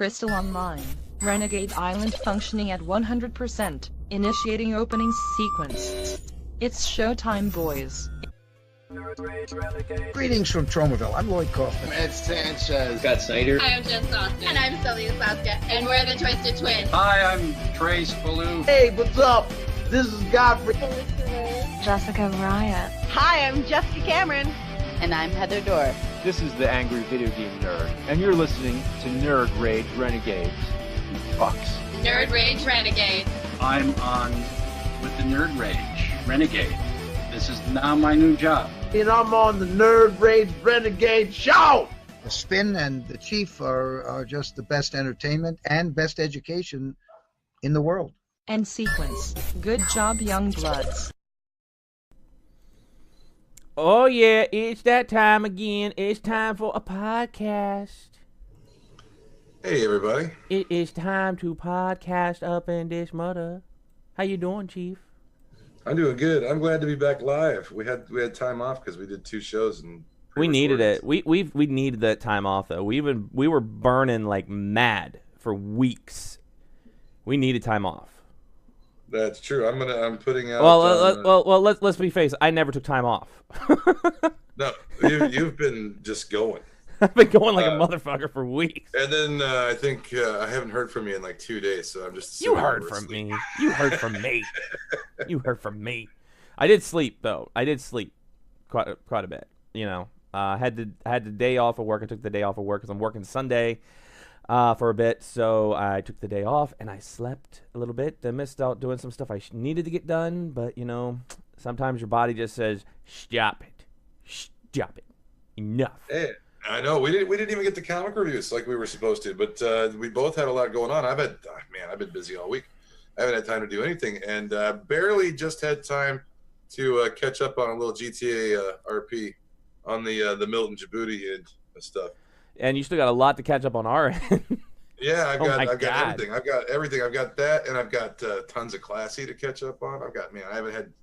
Crystal Online. Renegade Island functioning at 100%. Initiating opening sequence. It's showtime, boys. Greetings from Tromaville. I'm Lloyd Kaufman. Ed Sanchez. Scott Snyder. Hi, I'm Jen Soskin. And I'm Sylvia Saska. And we're the Twisted Twins. Hi, I'm Trace Ballou. Hey, what's up? This is Godfrey. Jessica Riot. Hi, I'm Jessica Cameron. And I'm Heather Dorr. This is the Angry Video Game Nerd, and you're listening to Nerd Rage Renegades. You fucks. Nerd Rage Renegade. I'm on with the Nerd Rage Renegade. This is now my new job. And I'm on the Nerd Rage Renegade Show! The Spin and the Chief are just the best entertainment and best education in the world. And sequence. Good job, young bloods. Oh yeah, it's that time again. It's time for a podcast. Hey everybody. It is time to podcast up in this mother. How you doing, Chief? I'm doing good. I'm glad to be back live. We had time off because we did 2 shows and we needed it. We needed that time off though. We were burning like mad for weeks. We needed time off. That's true. I'm putting out. Well, let's be faced. I never took time off. No, you've been just going. I've been going like a motherfucker for weeks. And then I think I haven't heard from you in like 2 days, so I'm just. You heard from me. You heard from me. You heard from me. I did sleep though. I did sleep quite a bit. You know, I had the day off of work. I took the day off of work because I'm working Sunday for a bit. So I took the day off and I slept a little bit. I missed out doing some stuff I needed to get done, but you know, sometimes your body just says, "Stop it, stop it, enough." Hey. I know we didn't even get the comic reviews like we were supposed to, but we both had a lot going on. I've been busy all week. I haven't had time to do anything, and barely just had time to catch up on a little GTA RP on the Milton Djibouti and stuff. And you still got a lot to catch up on our end. Yeah, I've got everything. I've got everything. I've got that, and I've got tons of Classy to catch up on. I haven't had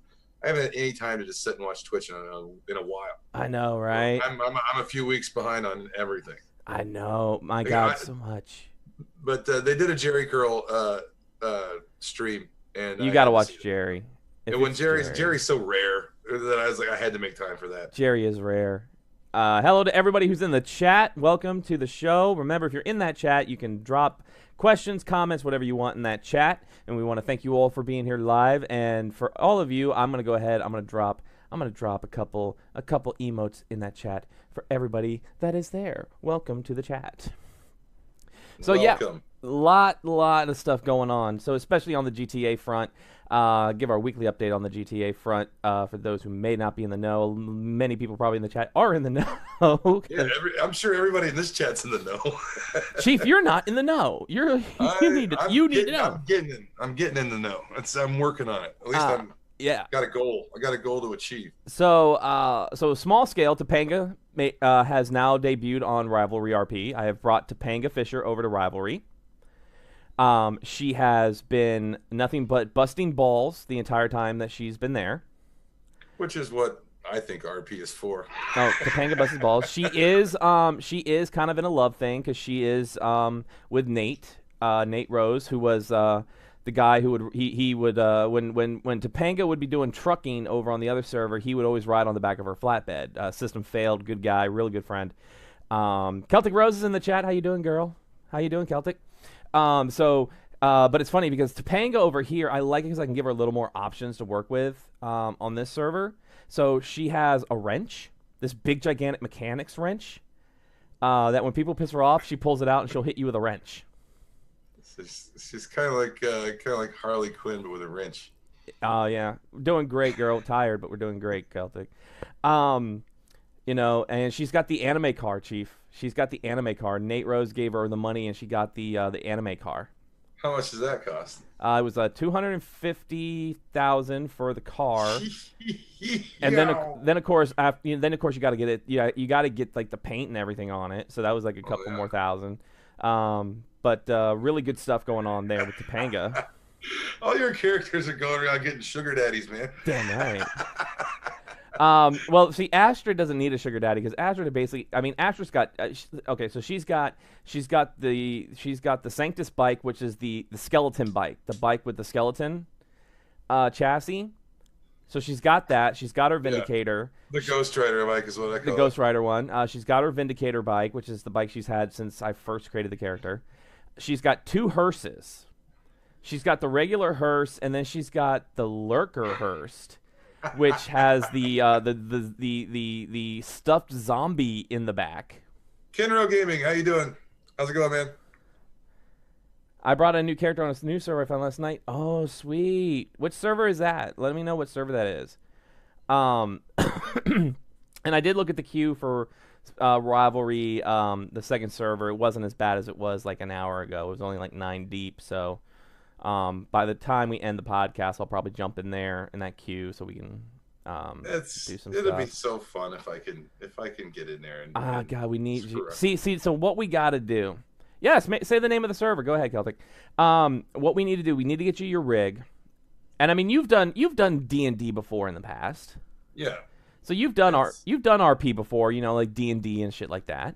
any time to just sit and watch Twitch in a while. I know, right? I'm a few weeks behind on everything. I know, my God, so much. But they did a Jerry Curl stream, and you got to watch Jerry. And when Jerry's so rare that I was like, I had to make time for that. Jerry is rare. Hello to everybody who's in the chat. Welcome to the show. Remember, if you're in that chat, you can drop questions, comments, whatever you want in that chat. And we want to thank you all for being here live. And for all of you, I'm gonna go ahead. I'm gonna drop a couple emotes in that chat for everybody that is there. Welcome to the chat. So welcome. Yeah, lot of stuff going on. So especially on the GTA front. Give our weekly update on the GTA front for those who may not be in the know. Many people probably in the chat are in the know. Yeah, I'm sure everybody in this chat's in the know. Chief, you're not in the know. You need to know. I'm getting in the know. I'm working on it. At least got a goal. I got a goal to achieve. So small scale. Topanga has now debuted on Rivalry RP. I have brought Topanga Fisher over to Rivalry. She has been nothing but busting balls the entire time that she's been there. Which is what I think RP is for. Oh, Topanga busts balls. She is kind of in a love thing because she is with Nate Rose, who was the guy who would when Topanga would be doing trucking over on the other server, he would always ride on the back of her flatbed. System failed. Good guy, really good friend. Celtic Rose is in the chat. How you doing, girl? How you doing, Celtic? But it's funny because Topanga over here, I like it because I can give her a little more options to work with on this server. So she has a wrench, this big gigantic mechanics wrench, that when people piss her off, she pulls it out and she'll hit you with a wrench. She's kind of like Harley Quinn but with a wrench. Oh yeah, doing great, girl. Tired, but we're doing great, Celtic. You know, and she's got the anime car, Chief. She's got the anime car. Nate Rose gave her the money, and she got the anime car. How much does that cost? It was $250,000 for the car, and then of course you got to get it. Yeah, you got to get like the paint and everything on it. So that was like a couple more thousand. But really good stuff going on there with Topanga. All your characters are going around getting sugar daddies, man. Damn right. Well, see, Astrid doesn't need a sugar daddy because Astrid basically, I mean, Astrid's got okay, so she's got the Sanctus bike, which is the skeleton bike, the bike with the skeleton chassis. So she's got that. She's got her Vindicator. The Ghost Rider bike is what I call The Ghost Rider one. She's got her Vindicator bike, which is the bike she's had since I first created the character. She's got 2 hearses. She's got the regular hearse, and then she's got the Lurker hearse, which has the stuffed zombie in the back. Kenro Gaming, how you doing? How's it going, man? I brought a new character on a new server I found last night. Oh, sweet. Which server is that? Let me know what server that is. And I did look at the queue for Rivalry, the second server. It wasn't as bad as it was like an hour ago. It was only like 9 deep. So by the time we end the podcast, I'll probably jump in there in that queue so we can do some it'll stuff. be so fun if I can get in there and God, we need screw you. up. See. So what we got to do? Yes, say the name of the server. Go ahead, Celtic. What we need to do? We need to get you your rig. And I mean, you've done D&D before in the past. Yeah. So you've done RP before, you know, like D&D and shit like that.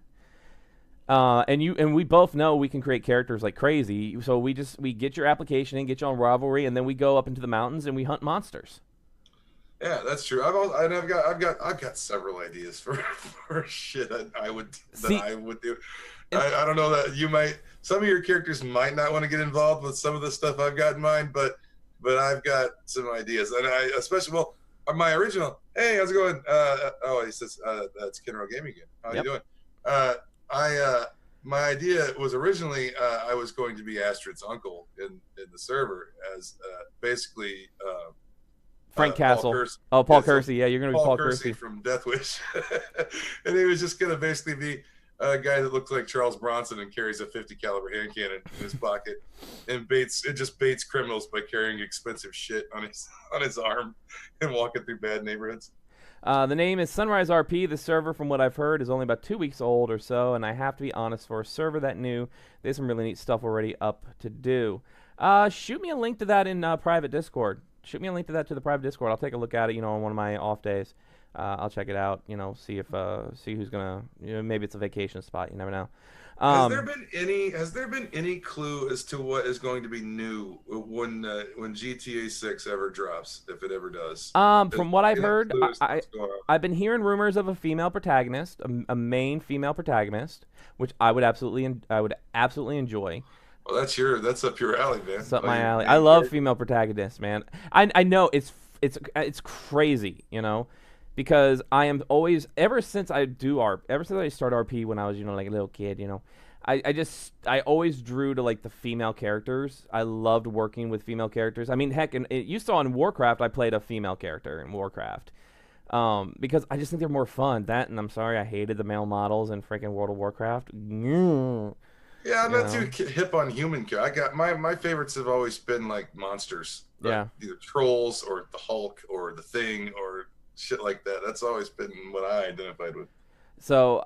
And we both know we can create characters like crazy. So we get your application and get you on Rivalry, and then we go up into the mountains and we hunt monsters. Yeah, that's true. I've got several ideas for shit that I would do. I don't know that you might. Some of your characters might not want to get involved with some of the stuff I've got in mind, but I've got some ideas, and my original. Hey, how's it going? He says that's Kenro Gaming again. How you doing? My idea was originally I was going to be Astrid's uncle in the server as basically Frank Castle. Paul Paul Kersey. Yeah, you're going to be Paul Kersey from Death Wish. And he was just going to basically be a guy that looks like Charles Bronson and carries a 50 caliber hand cannon in his pocket and baits criminals by carrying expensive shit on his arm and walking through bad neighborhoods. The name is Sunrise RP. The server, from what I've heard, is only about 2 weeks old or so, and I have to be honest, for a server that new, there's some really neat stuff already up to do. Shoot me a link to that in private Discord. Shoot me a link to that to the private Discord. I'll take a look at it, on one of my off days. I'll check it out, see who's gonna, maybe it's a vacation spot. You never know. Has there been any clue as to what is going to be new when GTA 6 ever drops, if it ever does? From what I've heard, I've been hearing rumors of a female protagonist, a main female protagonist, which I would absolutely enjoy. Well, that's up your alley, man. It's up my alley. I love female protagonists, man. I know it's crazy, because I am always, ever since I start RP when I was, like a little kid, I always drew to like the female characters. I loved working with female characters. I mean, heck, and you saw in Warcraft, I played a female character in Warcraft. Because I just think they're more fun. That, and I'm sorry, I hated the male models in freaking World of Warcraft. Yeah, I'm not too hip on human care. I got my favorites have always been like monsters. Yeah. Either trolls or the Hulk or the Thing or shit like that. That's always been what I identified with. So,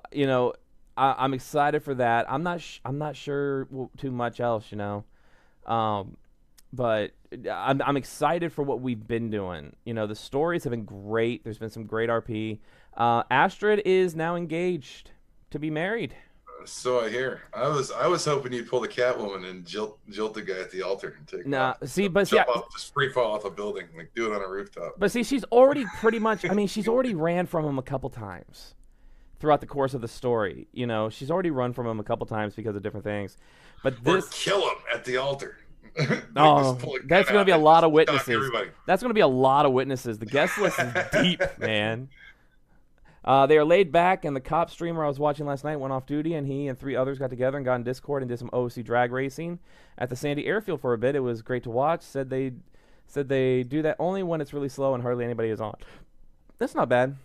I'm excited for that. I'm not sure too much else, but I'm excited for what we've been doing. The stories have been great. There's been some great RP. Astrid is now engaged to be married. So I hear. I was hoping you'd pull the Catwoman and jilt the guy at the altar and take just free fall off a building, like do it on a rooftop. But see, she's already pretty much. I mean, she's already ran from him a couple times throughout the course of the story. She's already run from him a couple times because of different things. But or kill him at the altar. That's going to be a lot of witnesses. That's going to be a lot of witnesses. The guest list is deep, man. They are laid back, and the cop streamer I was watching last night went off duty, and he and 3 others got together and got in Discord and did some OC drag racing at the Sandy Airfield for a bit. It was great to watch. Said they do that only when it's really slow and hardly anybody is on. That's not bad.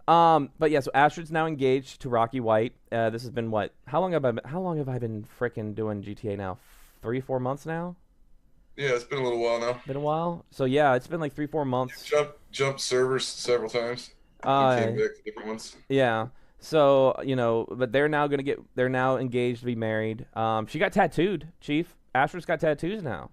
But yeah, so Astrid's now engaged to Rocky White. This has been what? How long have I been frickin' doing GTA now? 3-4 months now? Yeah, it's been a little while now. Been a while? So yeah, it's been like 3-4 months. Jumped servers several times. Came back to different ones. Yeah. So, but they're now engaged to be married. She got tattooed, Chief. Astrid's got tattoos now.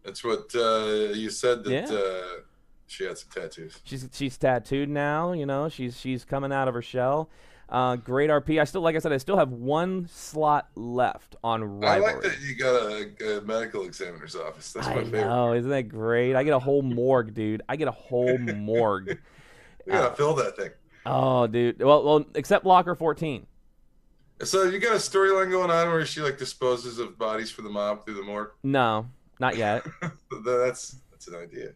That's what you said that She had some tattoos. She's tattooed now. You know, she's coming out of her shell. Great RP. Like I said, I still have one slot left on Rivalry. I like that you got a medical examiner's office. That's my favorite. Oh, isn't that great? I get a whole morgue, dude. I get a whole morgue. We gotta fill that thing. Oh, dude. Well, except Locker 14. So you got a storyline going on where she like disposes of bodies for the mob through the morgue? No, not yet. That's an idea.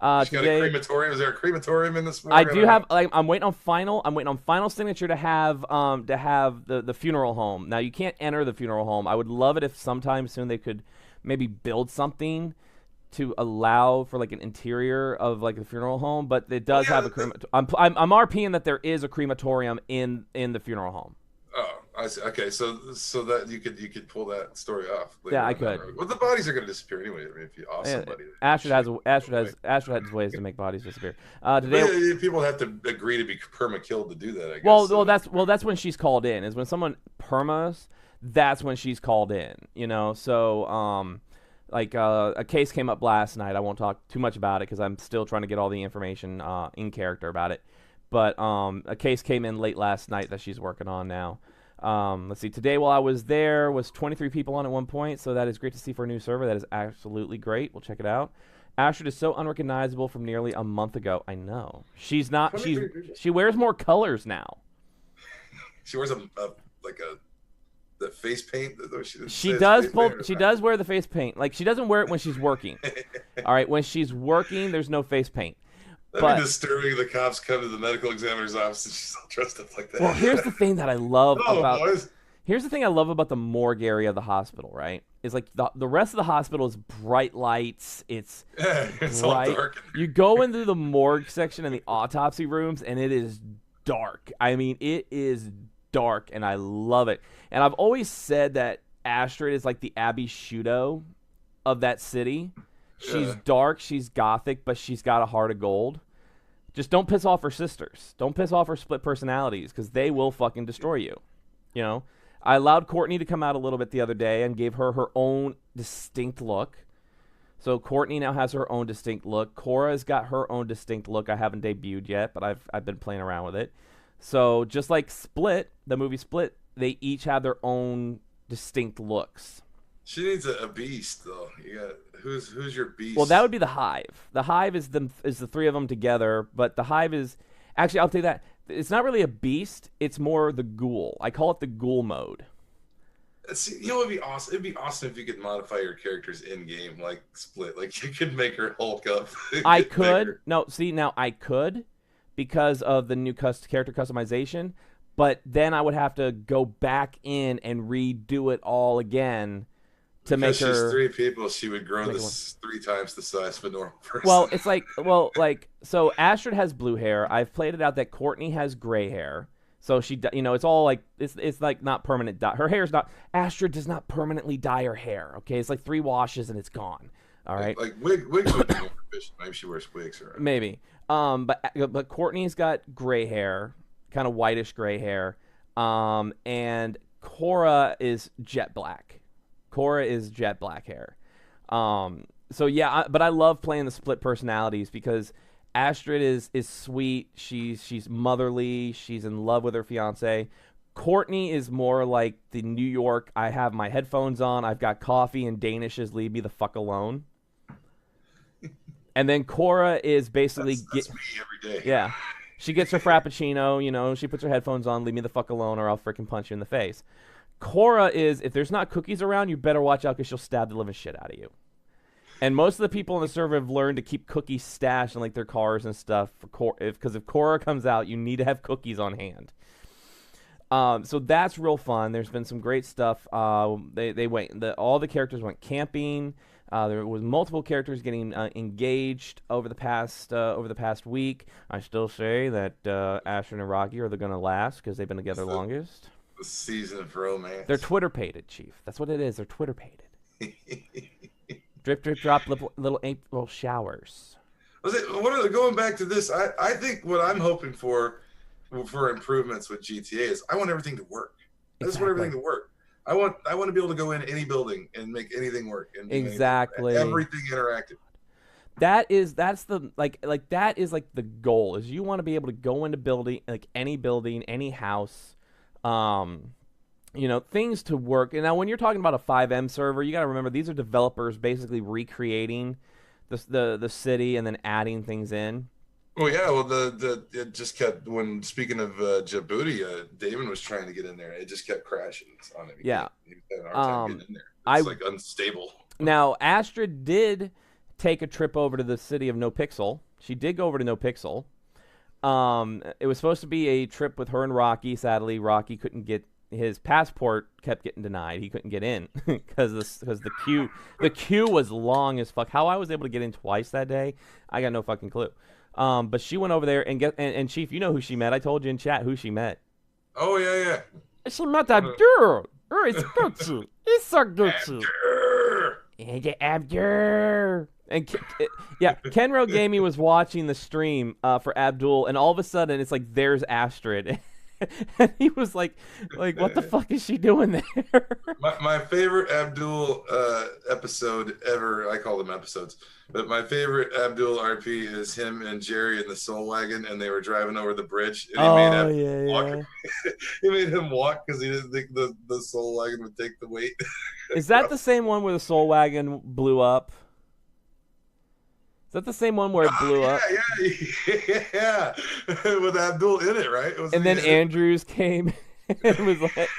She got Today, a crematorium. Is there a crematorium in this morgue? I do have. Like, I'm waiting on final signature to have the funeral home. Now you can't enter the funeral home. I would love it if sometime soon they could maybe build something to allow for like an interior of like the funeral home. But it does have a crematorium. I'm RPing that there is a crematorium in the funeral home. Oh, I see. Okay, so that you could pull that story off. Yeah, I could. Well, the bodies are going to disappear anyway. I mean, if you off somebody. Astrid has ways to make bodies disappear. Today, people have to agree to be perma killed to do that. I guess. Well, that's when she's called in. Is when someone permas. That's when she's called in. You know, so a case came up last night. I won't talk too much about it because I'm still trying to get all the information in character about it. But a case came in late last night that she's working on now. Let's see. Today, while I was there, was 23 people on at one point, so that is great to see for a new server. That is absolutely great. We'll check it out. Astrid is so unrecognizable from nearly a month ago. I know. She's not. She wears more colors now. She wears the face paint. She does wear the face paint. Like she doesn't wear it when she's working. All right, when she's working, there's no face paint. That'd be disturbing. The cops come to the medical examiner's office and she's all dressed up like that. Well, here's the thing that I love Here's the thing I love about the morgue area of the hospital, right? Is like the rest of the hospital is bright lights. It's bright. All dark. You go into the morgue section and the autopsy rooms, and it is dark. I mean, it is dark, and I love it. And I've always said that Astrid is like the Abby Shudo of that city. She's dark, she's gothic, but she's got a heart of gold. Just don't piss off her sisters. Don't piss off her split personalities, because they will fucking destroy you. You know? I allowed Courtney to come out a little bit the other day and gave her own distinct look. So Courtney now has her own distinct look. Cora's got her own distinct look. I haven't debuted yet, but I've been playing around with it. So just like Split, the movie Split, they each have their own distinct looks. She needs a beast, though. You got who's your beast? Well, that would be the Hive. The Hive is the three of them together, but the Hive is actually, I'll tell you that it's not really a beast. It's more the ghoul. I call it the ghoul mode. See, you know, it'd be awesome. It'd be awesome if you could modify your characters in game, like Split. Like you could make her Hulk up. I could. No, see, now I could because of the new character customization, but then I would have to go back in and redo it all again. To because make her, she's three people, she would grow this 3 times the size of a normal person. Well, it's like, so Astrid has blue hair. I've played it out that Courtney has gray hair. So she, it's all like, it's like not permanent dye. Her hair's not, Astrid does not permanently dye her hair, okay? It's like 3 washes and it's gone, all right? Like wigs would be more efficient. Maybe she wears wigs. Or maybe. But Courtney's got gray hair, kind of whitish gray hair. And Cora is jet black. Cora is jet black hair. So yeah, but I love playing the split personalities because Astrid is sweet. She's motherly. She's in love with her fiance. Courtney is more like the New York. I have my headphones on. I've got coffee and Danishes. Leave me the fuck alone. And then Cora is basically that's me every day. Yeah, she gets her frappuccino. You know, she puts her headphones on. Leave me the fuck alone, or I'll freaking punch you in the face. Cora is, if there's not cookies around, you better watch out because she'll stab the living shit out of you. And most of the people on the server have learned to keep cookies stashed in like their cars and stuff because if Cora comes out, you need to have cookies on hand. So that's real fun. There's been some great stuff. All the characters went camping. There was multiple characters getting engaged over the past week. I still say that Astrid and Rocky are going to last because they've been together longest. The season of romance. They're Twitter-pated, Chief. That's what it is. They're Twitter-pated. Drip, drip, drop, little showers. Going back to this, I think what I'm hoping for improvements with GTA is I want everything to work. I just want everything to work. I want to be able to go in any building and make anything work. And exactly. Everything interactive. that's the that is like the goal is you want to be able to go into building, like any building, any house, things to work. And now when you're talking about a 5M server, you got to remember these are developers basically recreating the city and then adding things in. Well, yeah. Well, it just kept, when speaking of Djibouti, Damon was trying to get in there. It just kept crashing on it. Yeah. He was having a hard time getting in there. It's like unstable. Now, Astrid did take a trip over to the city of NoPixel. She did go over to NoPixel. It was supposed to be a trip with her and Rocky. Sadly, Rocky couldn't get his passport, kept getting denied. He couldn't get in because the queue was long as fuck. How I was able to get in twice that day, I got no fucking clue. But she went over there and Chief, you know who she met. I told you in chat who she met. Oh yeah. She met that girl. It's good. It's so good. Abdur. And Kenro Gamey was watching the stream for Abdul, and all of a sudden it's like there's Astrid. And he was like, what the fuck is she doing there? My favorite Abdul episode ever, I call them episodes, but my favorite Abdul RP is him and Jerry in the Soul Wagon, and they were driving over the bridge. And he made walk. He made him walk because he didn't think the Soul Wagon would take the weight. Is that the same one where the Soul Wagon blew up? Is that the same one where it blew up? Yeah. With Abdul in it, right? And then Andrews came and was like,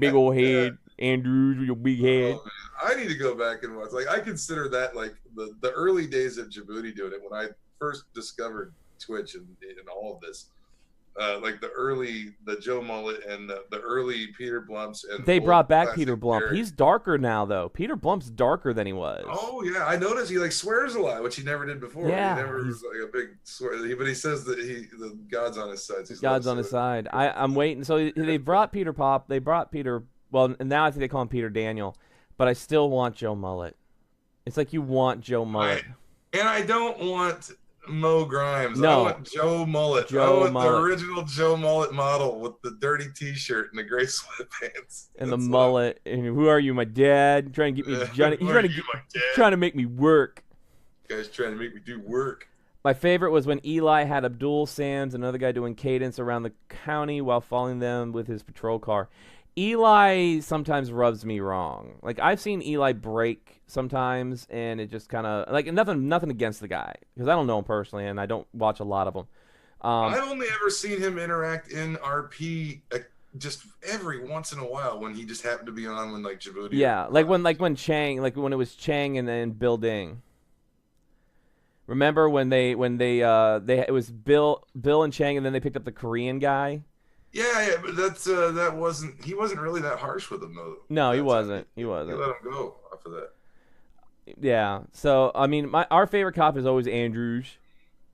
big old head, Andrews with your big head. Oh, I need to go back and watch. Like, I consider that like the early days of Djibouti doing it, when I first discovered Twitch and all of this. Like the Joe Mullet and the early Peter Blumps, and they brought back Peter Blump. He's darker now, though. Peter Blump's darker than he was. Oh yeah, I noticed he like swears a lot, which he never did before. Yeah, he never was like a big swear, but he says that the God's on his side. God's on his side. I'm waiting. So they brought Peter Pop. They brought Peter. Well, now I think they call him Peter Daniel, but I still want Joe Mullet. It's like you want Joe Mullet, and I don't want Mo Grimes. No. I want Joe Mullet. I want the original Joe Mullet model with the dirty T-shirt and the gray sweatpants and the mullet. And who are you, my dad? Trying to get me? Trying to make me work. Guys, trying to make me do work. My favorite was when Eli had Abdul Sands, another guy, doing cadence around the county while following them with his patrol car. Eli sometimes rubs me wrong. Like, I've seen Eli break sometimes, and it just kind of like nothing against the guy because I don't know him personally, and I don't watch a lot of them. I've only ever seen him interact in RP just every once in a while when he just happened to be on when like Djibouti. Yeah, when it was Chang and then Bill Ding. Remember when it was Bill and Chang, and then they picked up the Korean guy. Yeah, but he wasn't really that harsh with him though. No, he wasn't. He let him go off of that. Yeah. So I mean, our favorite cop is always Andrews.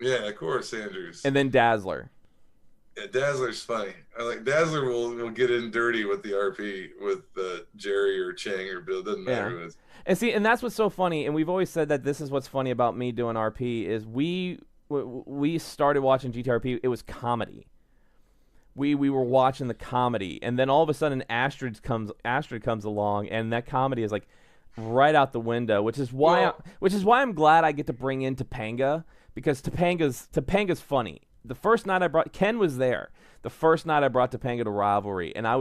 Yeah, of course, Andrews. And then Dazzler. Yeah, Dazzler's funny. I like Dazzler will get in dirty with the RP with Jerry or Chang or Bill. Doesn't matter who it is. And see, and that's what's so funny. And we've always said that this is what's funny about me doing RP is we started watching GTRP. It was comedy. We were watching the comedy, and then all of a sudden Astrid comes along, and that comedy is like right out the window, which is why I'm glad I get to bring in Topanga, because Topanga's funny. The first night I brought Ken was there. The first night I brought Topanga to Rivalry, and I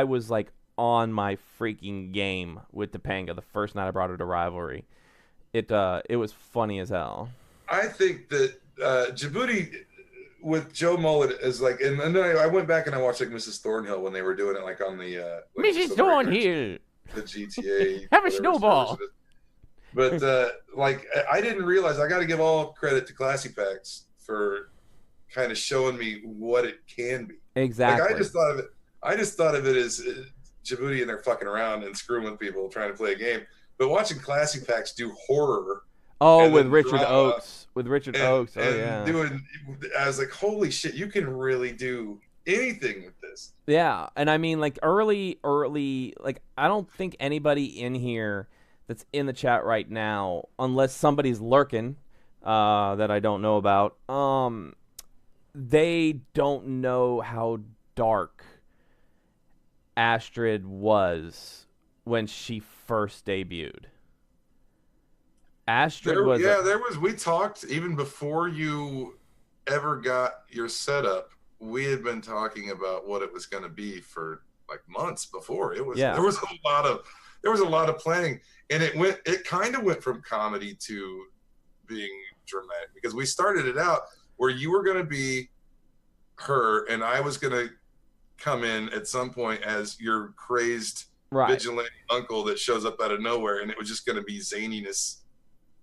was like on my freaking game with Topanga. The first night I brought her to Rivalry, it was funny as hell. I think that Djibouti with Joe Mullet is like, and then I went back and I watched like Mrs. Thornhill when they were doing it like on the Mrs. Thornhill, the GTA. Have a snowball. But like I didn't realize, I got to give all credit to Classy Packs for kind of showing me what it can be. Exactly. Like I just thought of it as Djibouti and they're fucking around and screwing with people trying to play a game. But watching Classy Packs do horror. Oh, with Richard Oakes. With Richard Oakes. Oh, yeah. I was like, holy shit, you can really do anything with this. Yeah, and I mean, like, early, like, I don't think anybody in here that's in the chat right now, unless somebody's lurking, that I don't know about, they don't know how dark Astrid was when she first debuted. Astrid was. There was. We talked even before you ever got your setup. We had been talking about what it was going to be for like months before. It was. There was a lot of planning, and it kind of went from comedy to being dramatic, because we started it out where you were going to be her and I was going to come in at some point as your crazed vigilante uncle that shows up out of nowhere, and it was just going to be zaniness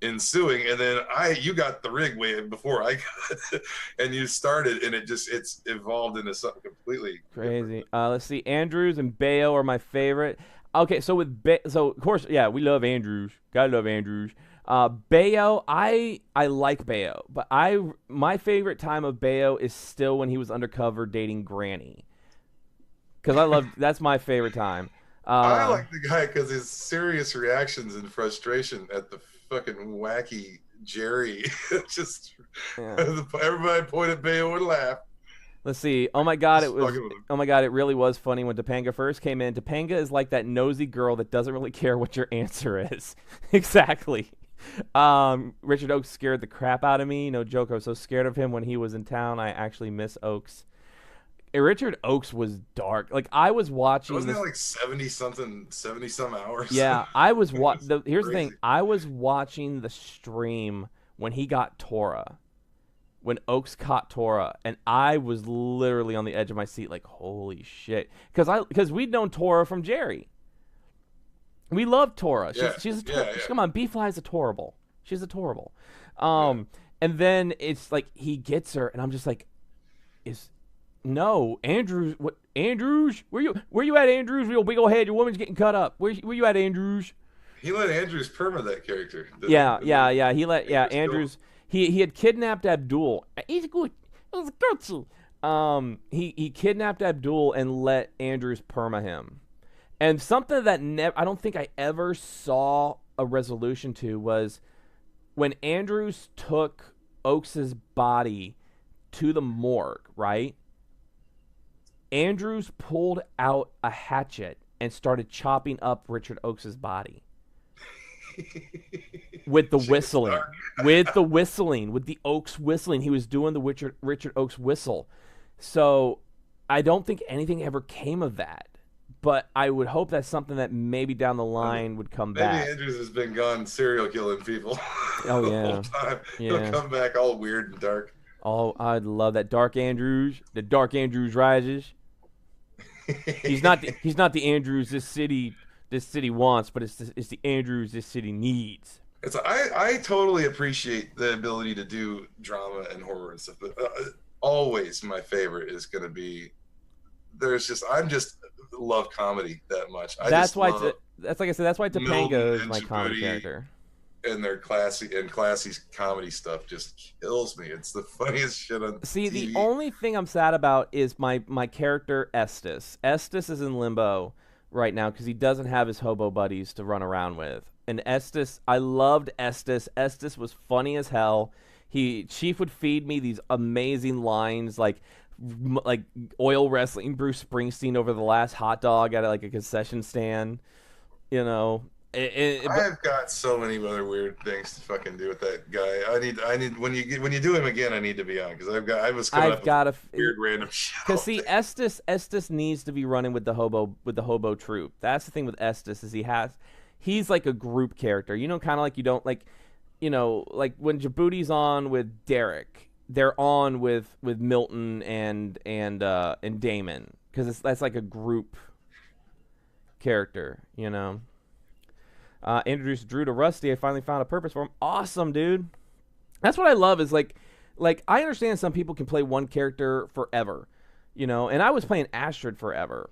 ensuing. And then you got the rig way before I got it, and you started, and it's evolved into something completely crazy. Let's see, Andrews and Bayo are my favorite. Okay, so so of course, yeah, we love Andrews. Gotta love Andrews. Bayo, I like Bayo, but my favorite time of Bayo is still when he was undercover dating Granny, because that's my favorite time. I like the guy because his serious reactions and frustration at the fucking wacky Jerry. Just everybody point at Bayo and laugh. Let's see. Oh my god, it really was funny when Topanga first came in. Topanga is like that nosy girl that doesn't really care what your answer is. Exactly. Richard Oakes scared the crap out of me. No joke. I was so scared of him when he was in town. I actually miss Oakes. Richard Oakes was dark. Like, I was watching. Wasn't it like 70-some hours? Yeah, here's the thing. I was watching the stream when he got Tora. When Oakes caught Tora, and I was literally on the edge of my seat, like, holy shit, because we'd known Tora from Jerry. We loved Tora. Come on, B-Fly is adorable. She's adorable. And then it's like he gets her, and I'm just like, Andrews? What, Andrews? Where you at, Andrews? Real big old head. Your woman's getting cut up. Where you at, Andrews? He let Andrews perma that character. He let Andrews. He had kidnapped Abdul. He's good. It was good. He kidnapped Abdul and let Andrews perma him. And something that I don't think I ever saw a resolution to was when Andrews took Oakes' body to the morgue, right? Andrews pulled out a hatchet and started chopping up Richard Oakes' body. With the whistling. With the Oakes whistling. He was doing the Richard Oakes whistle. So I don't think anything ever came of that. But I would hope that's something that maybe down the line would come back. Maybe Andrews has been gone serial killing people the whole time. He'll come back all weird and dark. Oh, I'd love that. Dark Andrews. The Dark Andrews rises. He's not the Andrews this city wants, but it's the Andrews this city needs. I totally appreciate the ability to do drama and horror and stuff, but always my favorite is going to be I'm just love comedy that much. That's why Topanga is my comedy character. And their classy comedy stuff just kills me. It's the funniest shit on TV. The only thing I'm sad about is my character Estes. Estes is in limbo right now because he doesn't have his hobo buddies to run around with. And Estes, I loved Estes. Estes was funny as hell. Chief would feed me these amazing lines like oil wrestling Bruce Springsteen over the last hot dog at like a concession stand. You know, I've got so many other weird things to fucking do with that guy. I need when you do him again, I need to be on because I've got a weird random shit. Because see, Estes needs to be running with the hobo troop. That's the thing with Estes is he's like a group character. You know, kind of like you don't like, you know, like when Djibouti's on with Derek, they're on with Milton and Damon because that's like a group character, you know. Introduced Drew to Rusty. I finally found a purpose for him. Awesome, dude. That's what I love is like I understand some people can play one character forever, you know, and I was playing Astrid forever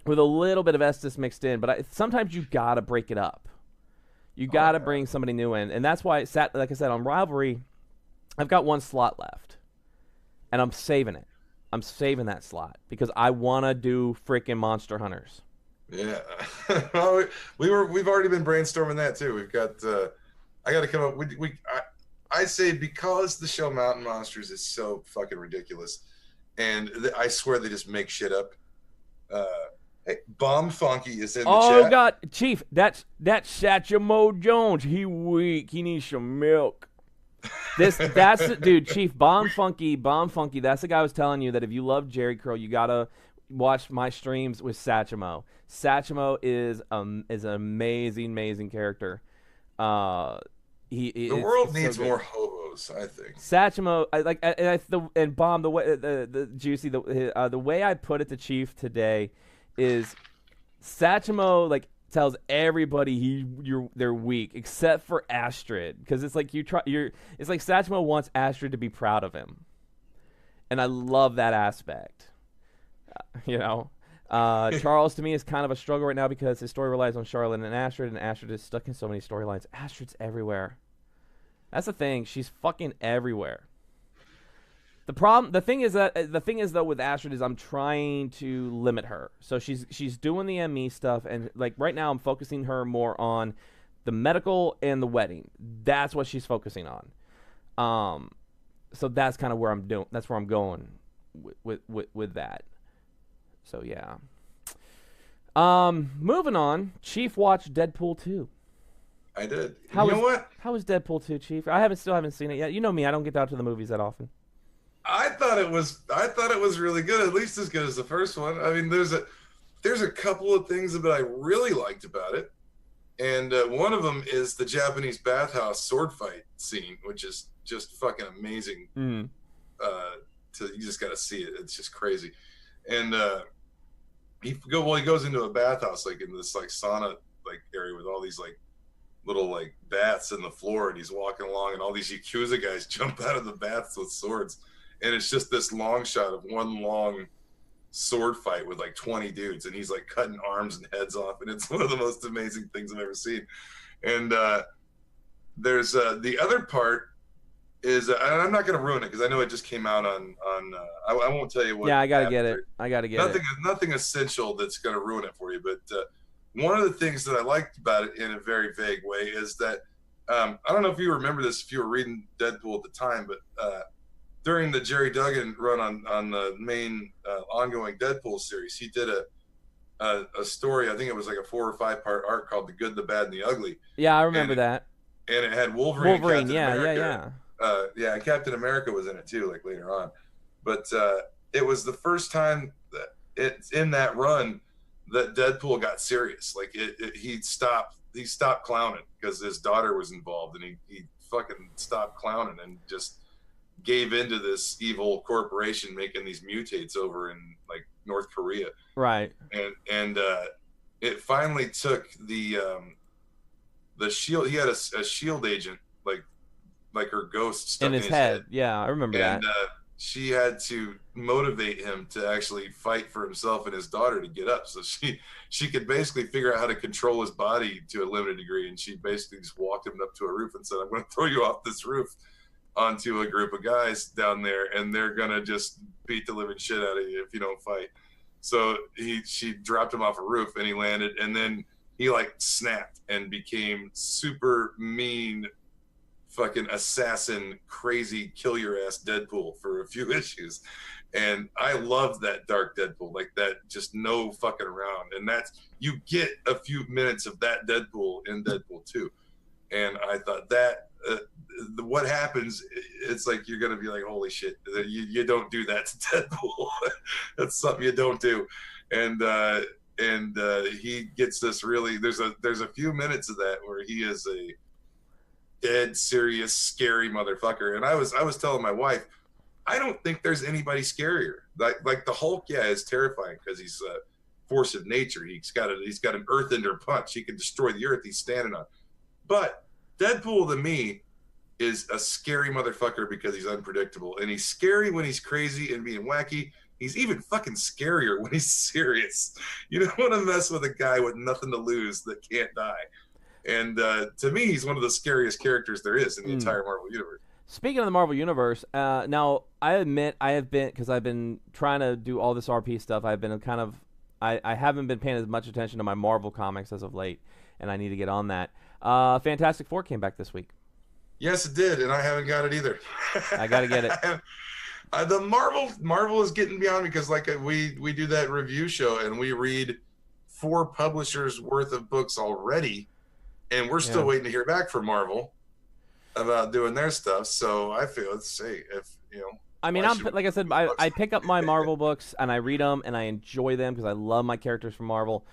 with a little bit of Estes mixed in, but sometimes you gotta break it up. You gotta bring somebody new in, and that's why like I said, on Rivalry, I've got one slot left, and I'm saving it. I'm saving that slot because I want to do freaking Monster Hunters. Yeah, well, we've already been brainstorming that too. We've got I got to come up. I say because the show Mountain Monsters is so fucking ridiculous, and I swear they just make shit up. Hey, Bomb Funky is in the Oh chat. God, Chief, that's Satchmo Jones. He weak. He needs some milk. That's dude, Chief. Bomb Funky. That's the guy I was telling you that if you love Jerry Curl, you gotta watch my streams with Satchmo. Satchmo is an amazing character. The world needs more hobos, I think. Satchmo, and Bomb, the way the Juicy, the way I put it to Chief today is Satchmo tells everybody they're weak except for Astrid, because it's like it's like Satchmo wants Astrid to be proud of him, and I love that aspect. Charles to me is kind of a struggle right now because his story relies on Charlotte and Astrid is stuck in so many storylines. Astrid's everywhere. That's the thing. She's fucking everywhere. The thing is though with Astrid is I'm trying to limit her. So she's doing the ME stuff, and right now I'm focusing her more on the medical and the wedding. That's what she's focusing on. So that's kind of where that's where I'm going with that. So yeah. Moving on. Chief watched Deadpool 2. I did. What? How was Deadpool 2, Chief? I still haven't seen it yet. You know me, I don't get out to the movies that often. I thought it was really good, at least as good as the first one. I mean, there's a couple of things that I really liked about it, and one of them is the Japanese bathhouse sword fight scene, which is just fucking amazing. You just got to see it. It's just crazy, and he goes into a bathhouse in this sauna area with all these little baths in the floor, and he's walking along, and all these Yakuza guys jump out of the baths with swords, and it's just this long shot of one long sword fight with 20 dudes, and he's cutting arms and heads off, and it's one of the most amazing things I've ever seen. And there's the other part is, and I'm not going to ruin it because I know it just came out on I won't tell you what. Yeah, I gotta get it. Nothing essential that's going to ruin it for you, but one of the things that I liked about it in a very vague way is that I don't know if you remember this if you were reading Deadpool at the time, but during the Jerry Duggan run on the main ongoing Deadpool series, he did a story. I think it was a 4 or 5 part arc called The Good, the Bad, and the Ugly. Yeah, I remember that. And it had Wolverine, and Captain America. Yeah, and Captain America was in it too, later on. But it was the first time that it's in that run that Deadpool got serious. He stopped clowning because his daughter was involved, and he fucking stopped clowning and just gave into this evil corporation making these mutates over in North Korea. Right. And it finally took the shield. He had a shield agent like her ghost stuck in his head. Yeah, I remember that. And she had to motivate him to actually fight for himself and his daughter to get up. So she could basically figure out how to control his body to a limited degree, and she basically just walked him up to a roof and said, "I'm going to throw you off this roof onto a group of guys down there, and they're going to just beat the living shit out of you if you don't fight." So she dropped him off a roof, and he landed, and then he snapped and became super mean, fucking assassin, crazy, kill your ass Deadpool for a few issues. And I loved that dark Deadpool, that, just no fucking around. And you get a few minutes of that Deadpool in Deadpool 2. And I thought that what happens, it's you're gonna be holy shit, you don't do that to Deadpool. That's something you don't do. And he gets this really, there's a few minutes of that where he is a dead serious scary motherfucker. And I was telling my wife, I don't think there's anybody scarier. Like the Hulk, yeah, is terrifying because he's a force of nature. He's got an earthender punch. He can destroy the earth he's standing on. But Deadpool to me is a scary motherfucker because he's unpredictable, and he's scary when he's crazy and being wacky. He's even fucking scarier when he's serious. You don't want to mess with a guy with nothing to lose that can't die. And to me, he's one of the scariest characters there is in the entire Marvel Universe. Speaking of the Marvel Universe, now I admit I've been trying to do all this RP stuff. I've been I haven't been paying as much attention to my Marvel comics as of late, and I need to get on that. Fantastic Four came back this week. Yes, it did, and I haven't got it either. I got to get it. The Marvel is getting beyond me because we do that review show and we read 4 publishers worth of books already, and we're still waiting to hear back from Marvel about doing their stuff. So I feel if I mean, like I said, I pick up my Marvel books and I read them and I enjoy them because I love my characters from Marvel.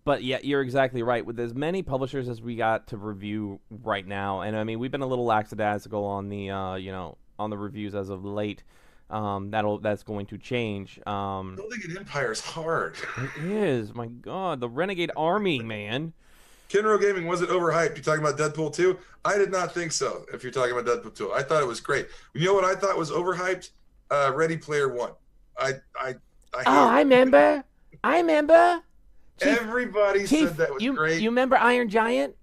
But yeah, you're exactly right. With as many publishers as we got to review right now, and I mean, we've been a little lackadaisical on the on the reviews as of late. That's going to change. Building an empire is hard. It is. My God, the Renegade Army, man. Kenro Gaming, was it overhyped? You talking about Deadpool 2? I did not think so. If you're talking about Deadpool 2, I thought it was great. You know what I thought was overhyped? Ready Player One. I remember. Everybody said that was great. You remember Iron Giant?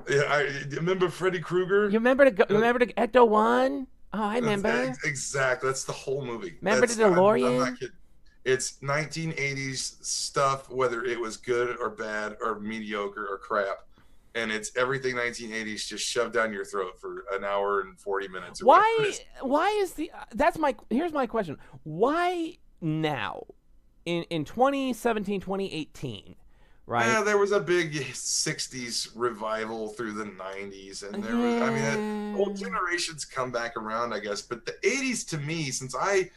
Yeah, I remember Freddy Krueger. You remember the Ecto-1? Oh, I remember. Exactly. That's the whole movie. Remember the DeLorean? I'm not kidding. It's 1980s stuff, whether it was good or bad or mediocre or crap. And it's everything 1980s just shoved down your throat for an hour and 40 minutes. Here's my question. Why now? In 2017, 2018, right? Yeah, there was a big 60s revival through the 90s. And there was, I mean, old generations come back around, I guess. But the 80s to me, since I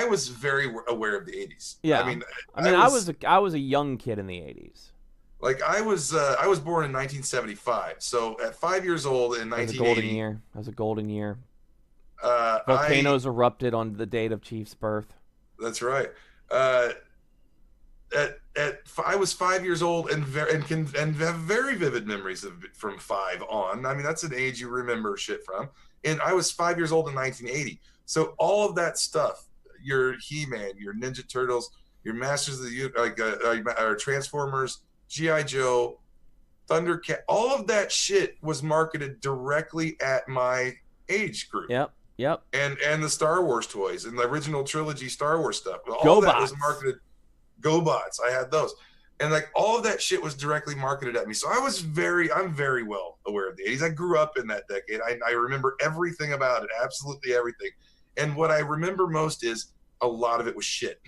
was very aware of the 80s. Yeah. I was a young kid in the 80s. Like I was born in 1975. So at 5 years old in 1980. That was a golden year. Volcanoes erupted on the date of Chief's birth. That's right. I was 5 years old and have very vivid memories from 5 on. I mean, that's an age you remember shit from. And I was 5 years old in 1980. So all of that stuff, your He-Man, your Ninja Turtles, your Masters of the Transformers, G.I. Joe, Thundercat, all of that shit was marketed directly at my age group. Yep. And the Star Wars toys and the original trilogy Star Wars stuff. All that was marketed. GoBots. I had those. And like all of that shit was directly marketed at me. So I'm very well aware of the 80s. I grew up in that decade. I remember everything about it, absolutely everything. And what I remember most is a lot of it was shit.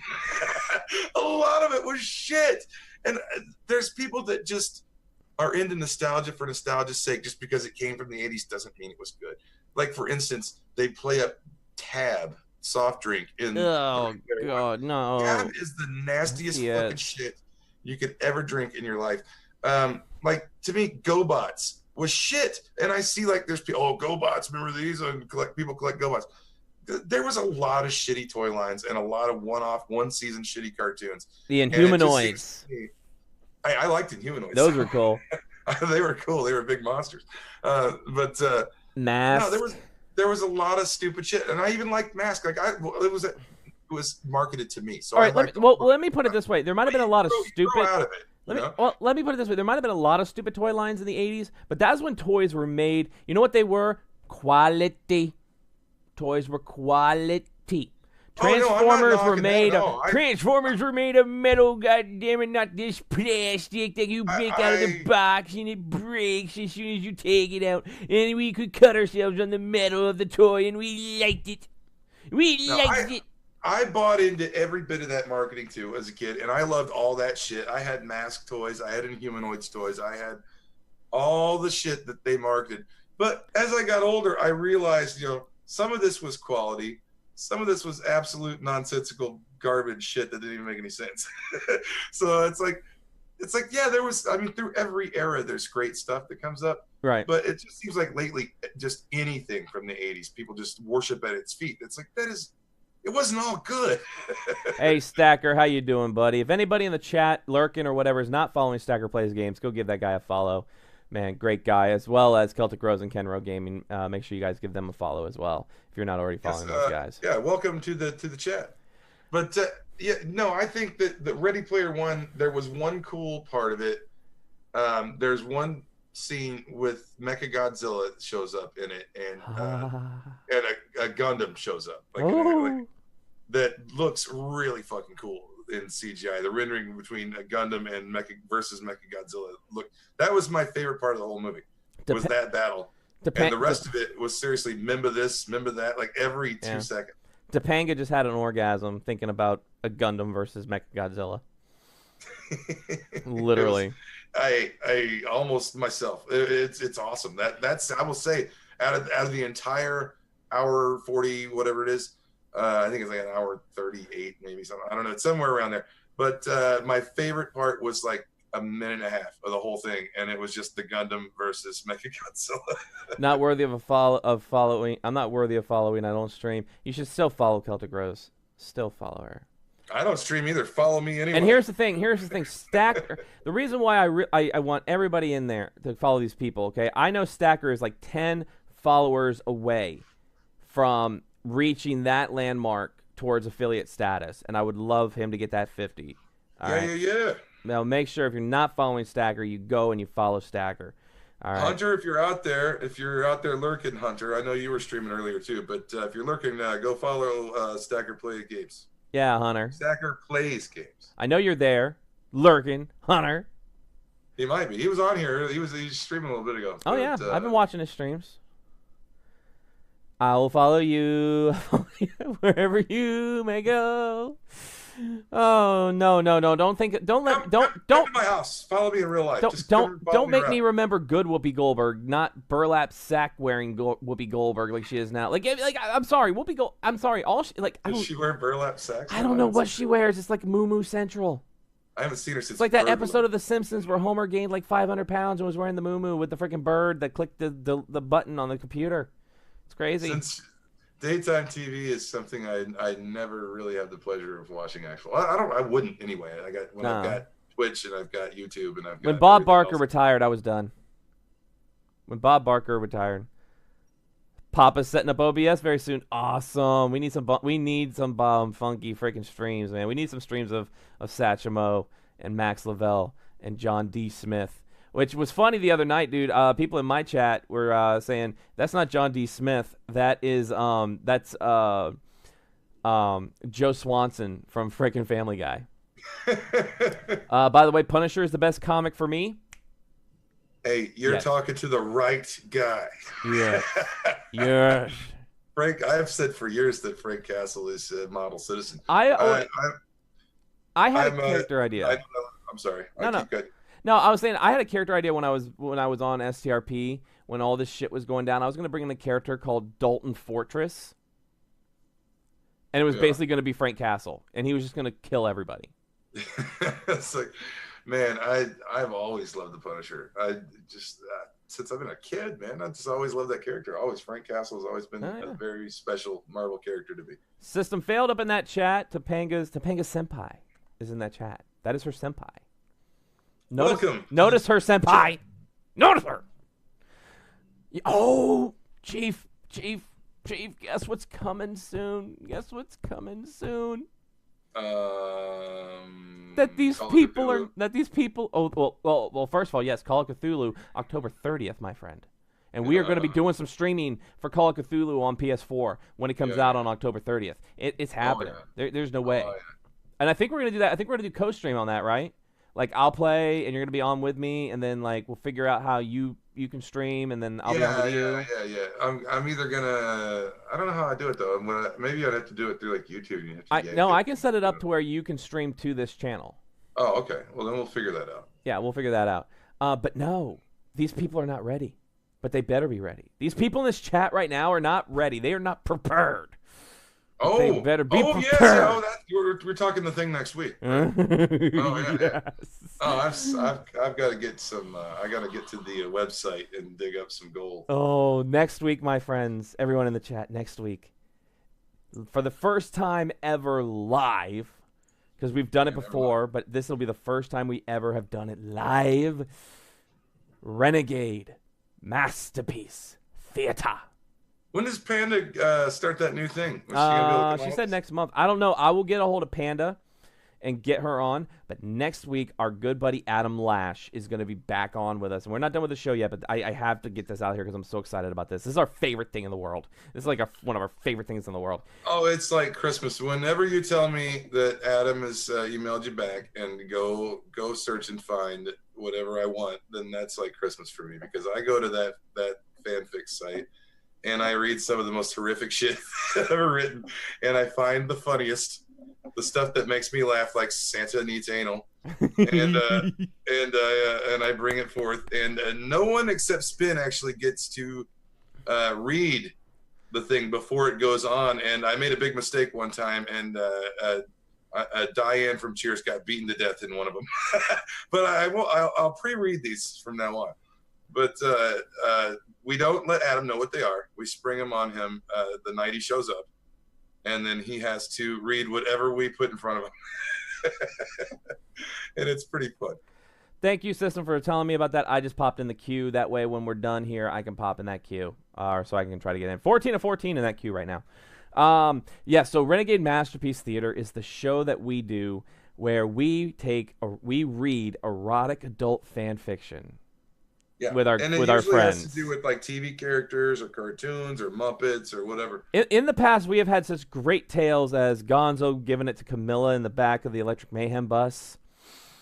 A lot of it was shit. And there's people that just are into nostalgia for nostalgia's sake. Just because it came from the 80s doesn't mean it was good. Like, for instance, they play up Tab soft drink in. Oh, God, no. Tab is the nastiest fucking shit you could ever drink in your life. Like, to me, GoBots was shit. And I see, like, there's people, GoBots, remember these? And people collect GoBots. There was a lot of shitty toy lines and a lot of one-season shitty cartoons. The Inhumanoids. I liked Inhumanoids. Those were cool. They were cool. They were big monsters. Mask. No, there was a lot of stupid shit, and I even liked Mask. Like it was marketed to me. So all right, let me put it this way: there might have been a lot of stupid. Let me put it this way: there might have been a lot of stupid toy lines in the '80s, but that's when toys were made. You know what they were? Quality. Toys were quality. Transformers were made of metal, goddammit, not this plastic that you break out of the box and it breaks as soon as you take it out. And we could cut ourselves on the metal of the toy and we liked it. I bought into every bit of that marketing too as a kid, and I loved all that shit. I had Mask toys, I had Inhumanoids toys, I had all the shit that they marketed. But as I got older, I realized, some of this was quality. Some of this was absolute nonsensical garbage shit that didn't even make any sense. So it's like, yeah, there was, I mean, through every era, there's great stuff that comes up. Right. But it just seems like lately, just anything from the 80s, people just worship at its feet. It's like, it wasn't all good. Hey, Stacker, how you doing, buddy? If anybody in the chat, lurking or whatever, is not following Stacker Plays Games, go give that guy a follow. Man, great guy, as well as Celtic Rose and Kenro Gaming. Make sure you guys give them a follow as well if you're not already following those guys. Yeah, welcome to the chat. But I think that the Ready Player One, there was one cool part of it. There's one scene with Mechagodzilla that shows up in it, and a Gundam shows up, that looks really fucking cool in CGI. The rendering between a Gundam and versus Mechagodzilla, that was my favorite part of the whole movie. Was that battle. And the rest of it was seriously, remember this, remember that, like every 2 seconds. Topanga just had an orgasm thinking about a Gundam versus Mechagodzilla. Literally. I almost myself. It's awesome. That's I will say out of the entire hour 40 whatever it is, I think it's like an hour 38 maybe something. I don't know. It's somewhere around there. But my favorite part was like a minute and a half of the whole thing, and it was just the Gundam versus Mechagodzilla. Not worthy of following. I'm not worthy of following. I don't stream. You should still follow Celtic Rose. Still follow her. I don't stream either. Follow me anyway. And here's the thing. Stacker. The reason why I want everybody in there to follow these people. Okay, I know Stacker is like 10 followers away from reaching that landmark towards affiliate status, and I would love him to get that 50. All right? Yeah. Now make sure if you're not following Stacker, you go and you follow Stacker. All right. Hunter, if you're out there lurking, Hunter, I know you were streaming earlier too, but if you're lurking, go follow Stacker Play Games. Yeah, Hunter. Stacker plays games. I know you're there, lurking, Hunter. He might be. He was on here. He was streaming a little bit ago. Oh yeah, I've been watching his streams. I will follow you wherever you may go. Oh no! Don't come to my house. Follow me in real life. Don't make me remember good Whoopi Goldberg, not burlap sack wearing Whoopi Goldberg like she is now. Like I'm sorry, Whoopi Gold. I'm sorry. Does she wear burlap sacks? I don't know what she wears. It's like Moo Moo Central. I haven't seen her since. It's like that episode of The Simpsons where Homer gained like 500 pounds and was wearing the Moo Moo with the freaking bird that clicked the button on the computer. It's crazy. Since daytime TV is something I never really have the pleasure of watching. I wouldn't anyway. I've got Twitch and I've got YouTube and I've got. When Bob Barker retired, I was done. When Bob Barker retired, Papa's setting up OBS very soon. Awesome. We need some funky freaking streams, man. We need some streams of Satchmo and Max Lavelle and John D. Smith. Which was funny the other night, dude. People in my chat were saying that's not John D. Smith. That is Joe Swanson from frickin' Family Guy. By the way, Punisher is the best comic for me. Hey, you're talking to the right guy. Yeah. Yes. Frank, I've said for years that Frank Castle is a model citizen. I had a character idea. I'm sorry. No, I was saying I had a character idea when I was on STRP when all this shit was going down. I was going to bring in a character called Dalton Fortress, and it was basically going to be Frank Castle, and he was just going to kill everybody. It's like, man, I've always loved the Punisher. I just since I've been a kid, man, I just always loved that character. Frank Castle has always been a very special Marvel character to me. System failed up in that chat. Topanga Senpai is in that chat. That is her senpai. Notice her, senpai. Notice her. Oh, Chief. Guess what's coming soon? That these people. Oh, well. First of all, yes, Call of Cthulhu, October 30th, my friend, and we are going to be doing some streaming for Call of Cthulhu on PS4 when it comes out on October 30th. It's happening. There's no way. And I think we're going to do that. I think we're going to do co-stream on that, right? Like I'll play and you're gonna be on with me, and then like we'll figure out how you can stream, and then I'll be on with you. Yeah. I'm either gonna. I don't know how I do it though. Maybe I'd have to do it through like YouTube. I can set it up to where you can stream to this channel. Oh, okay. Well, then we'll figure that out. Yeah, we'll figure that out. But no, these people are not ready. But they better be ready. These people in this chat right now are not ready. They are not prepared. Oh, they better be prepared. Yes. We're talking the thing next week. Right? Yes. Oh, I've got to get some. I got to get to the website and dig up some gold. Oh, next week, my friends, everyone in the chat, next week, for the first time ever live, because we've done it before, but this will be the first time we ever have done it live. Renegade Masterpiece Theater. When does Panda start that new thing? She said next month. I don't know. I will get a hold of Panda and get her on. But next week, our good buddy Adam Lash is going to be back on with us. And we're not done with the show yet, but I have to get this out here because I'm so excited about this. This is our favorite thing in the world. This is like one of our favorite things in the world. Oh, it's like Christmas. Whenever you tell me that Adam has emailed you back and go search and find whatever I want, then that's like Christmas for me, because I go to that fanfic site and I read some of the most horrific shit I've ever written, and I find the funniest, the stuff that makes me laugh, like Santa needs anal, and I bring it forth, and no one except Spin actually gets to read the thing before it goes on. And I made a big mistake one time, and Diane from Cheers got beaten to death in one of them. But I'll pre-read these from now on. But we don't let Adam know what they are. We spring them on him the night he shows up, and then he has to read whatever we put in front of him. And it's pretty fun. Thank you, System, for telling me about that. I just popped in the queue. That way, when we're done here, I can pop in that queue, so I can try to get in. 14 of 14 in that queue right now. So Renegade Masterpiece Theater is the show that we do where we read erotic adult fan fiction. Yeah, with our and it with our usually friends. has to do with like TV characters or cartoons or Muppets or whatever. In the past, we have had such great tales as Gonzo giving it to Camilla in the back of the Electric Mayhem bus.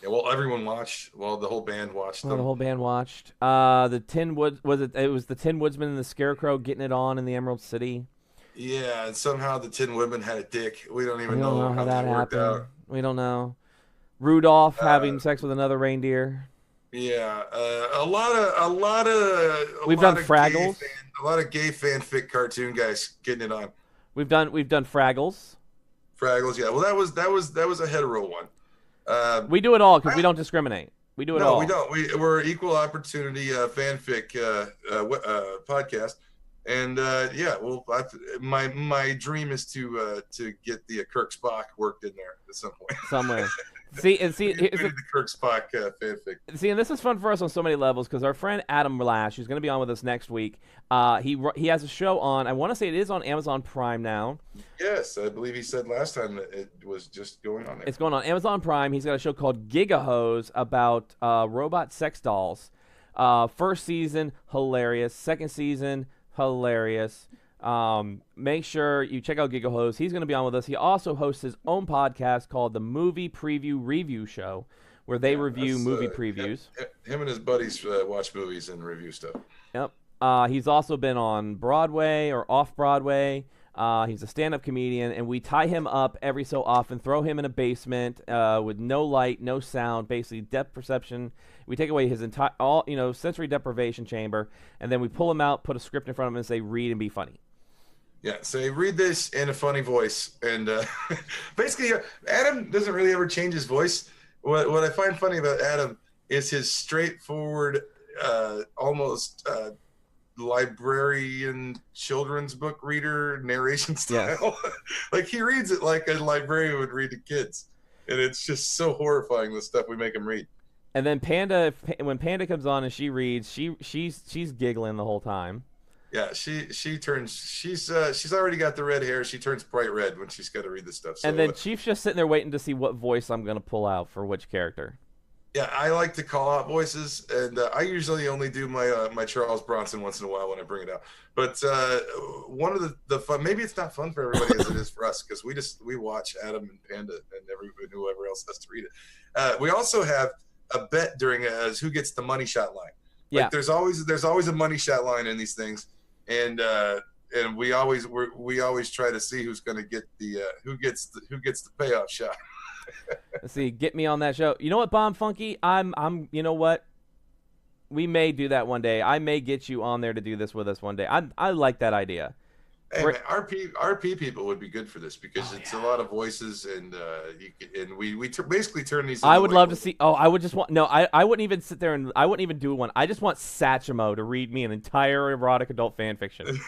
Yeah, well, everyone watched. Well, the whole band watched them. The whole band watched. The Tin Woods it was the Tin Woodsman and the Scarecrow getting it on in the Emerald City. Yeah, and somehow the Tin Woodman had a dick. We don't even know how that worked happened. out. We don't know. Rudolph having sex with another reindeer. Yeah, a lot of. We've done Fraggles. A lot of gay fanfic cartoon guys getting it on. We've done Fraggles. Fraggles, yeah. Well, that was a hetero one. We do it all because we don't discriminate. We do it all. No, we don't. We're equal opportunity fanfic podcast, and my dream is to get the Kirk Spock worked in there at some point. Somewhere. See, here's the Kirk Spock fanfic. See, and this is fun for us on so many levels because our friend Adam Lash, who's going to be on with us next week, he has a show on. I want to say it is on Amazon Prime now. Yes, I believe he said last time that it was just going on there. It's going on Amazon Prime. He's got a show called Gigahose about robot sex dolls. First season, hilarious. Second season, hilarious. Make sure you check out Gigahose. He's going to be on with us. He also hosts his own podcast called the Movie Preview Review Show, where they review movie previews. Him and his buddies watch movies and review stuff. Yep. He's also been on Broadway or off Broadway. He's a stand-up comedian, and we tie him up every so often, throw him in a basement with no light, no sound, basically depth perception. We take away his entire sensory deprivation chamber, and then we pull him out, put a script in front of him, and say, read and be funny. Yeah, say read this in a funny voice, and basically, Adam doesn't really ever change his voice. What I find funny about Adam is his straightforward, almost librarian children's book reader narration style. Yeah. Like he reads it like a librarian would read to kids, and it's just so horrifying the stuff we make him read. And then when Panda comes on and she reads, she's giggling the whole time. Yeah, she's already got the red hair. She turns bright red when she's got to read this stuff. So, and then Chief's just sitting there waiting to see what voice I'm going to pull out for which character. Yeah, I like to call out voices, and I usually only do my Charles Bronson once in a while when I bring it out. But one of the fun, maybe it's not fun for everybody as it is for us, because we watch Adam and Panda and whoever else has to read it. We also have a bet during who gets the money shot line. Like, there's always a money shot line in these things. And we always try to see who's going to get who gets the payoff shot. Let's see, get me on that show. You know what, Bomb Funky? I'm. You know what? We may do that one day. I may get you on there to do this with us one day. I like that idea. Hey, man, RP people would be good for this because it's a lot of voices, and we basically turn these. I would love to see. Oh, I would just want. No, I wouldn't even sit there and I wouldn't even do one. I just want Satchmo to read me an entire erotic adult fan fiction.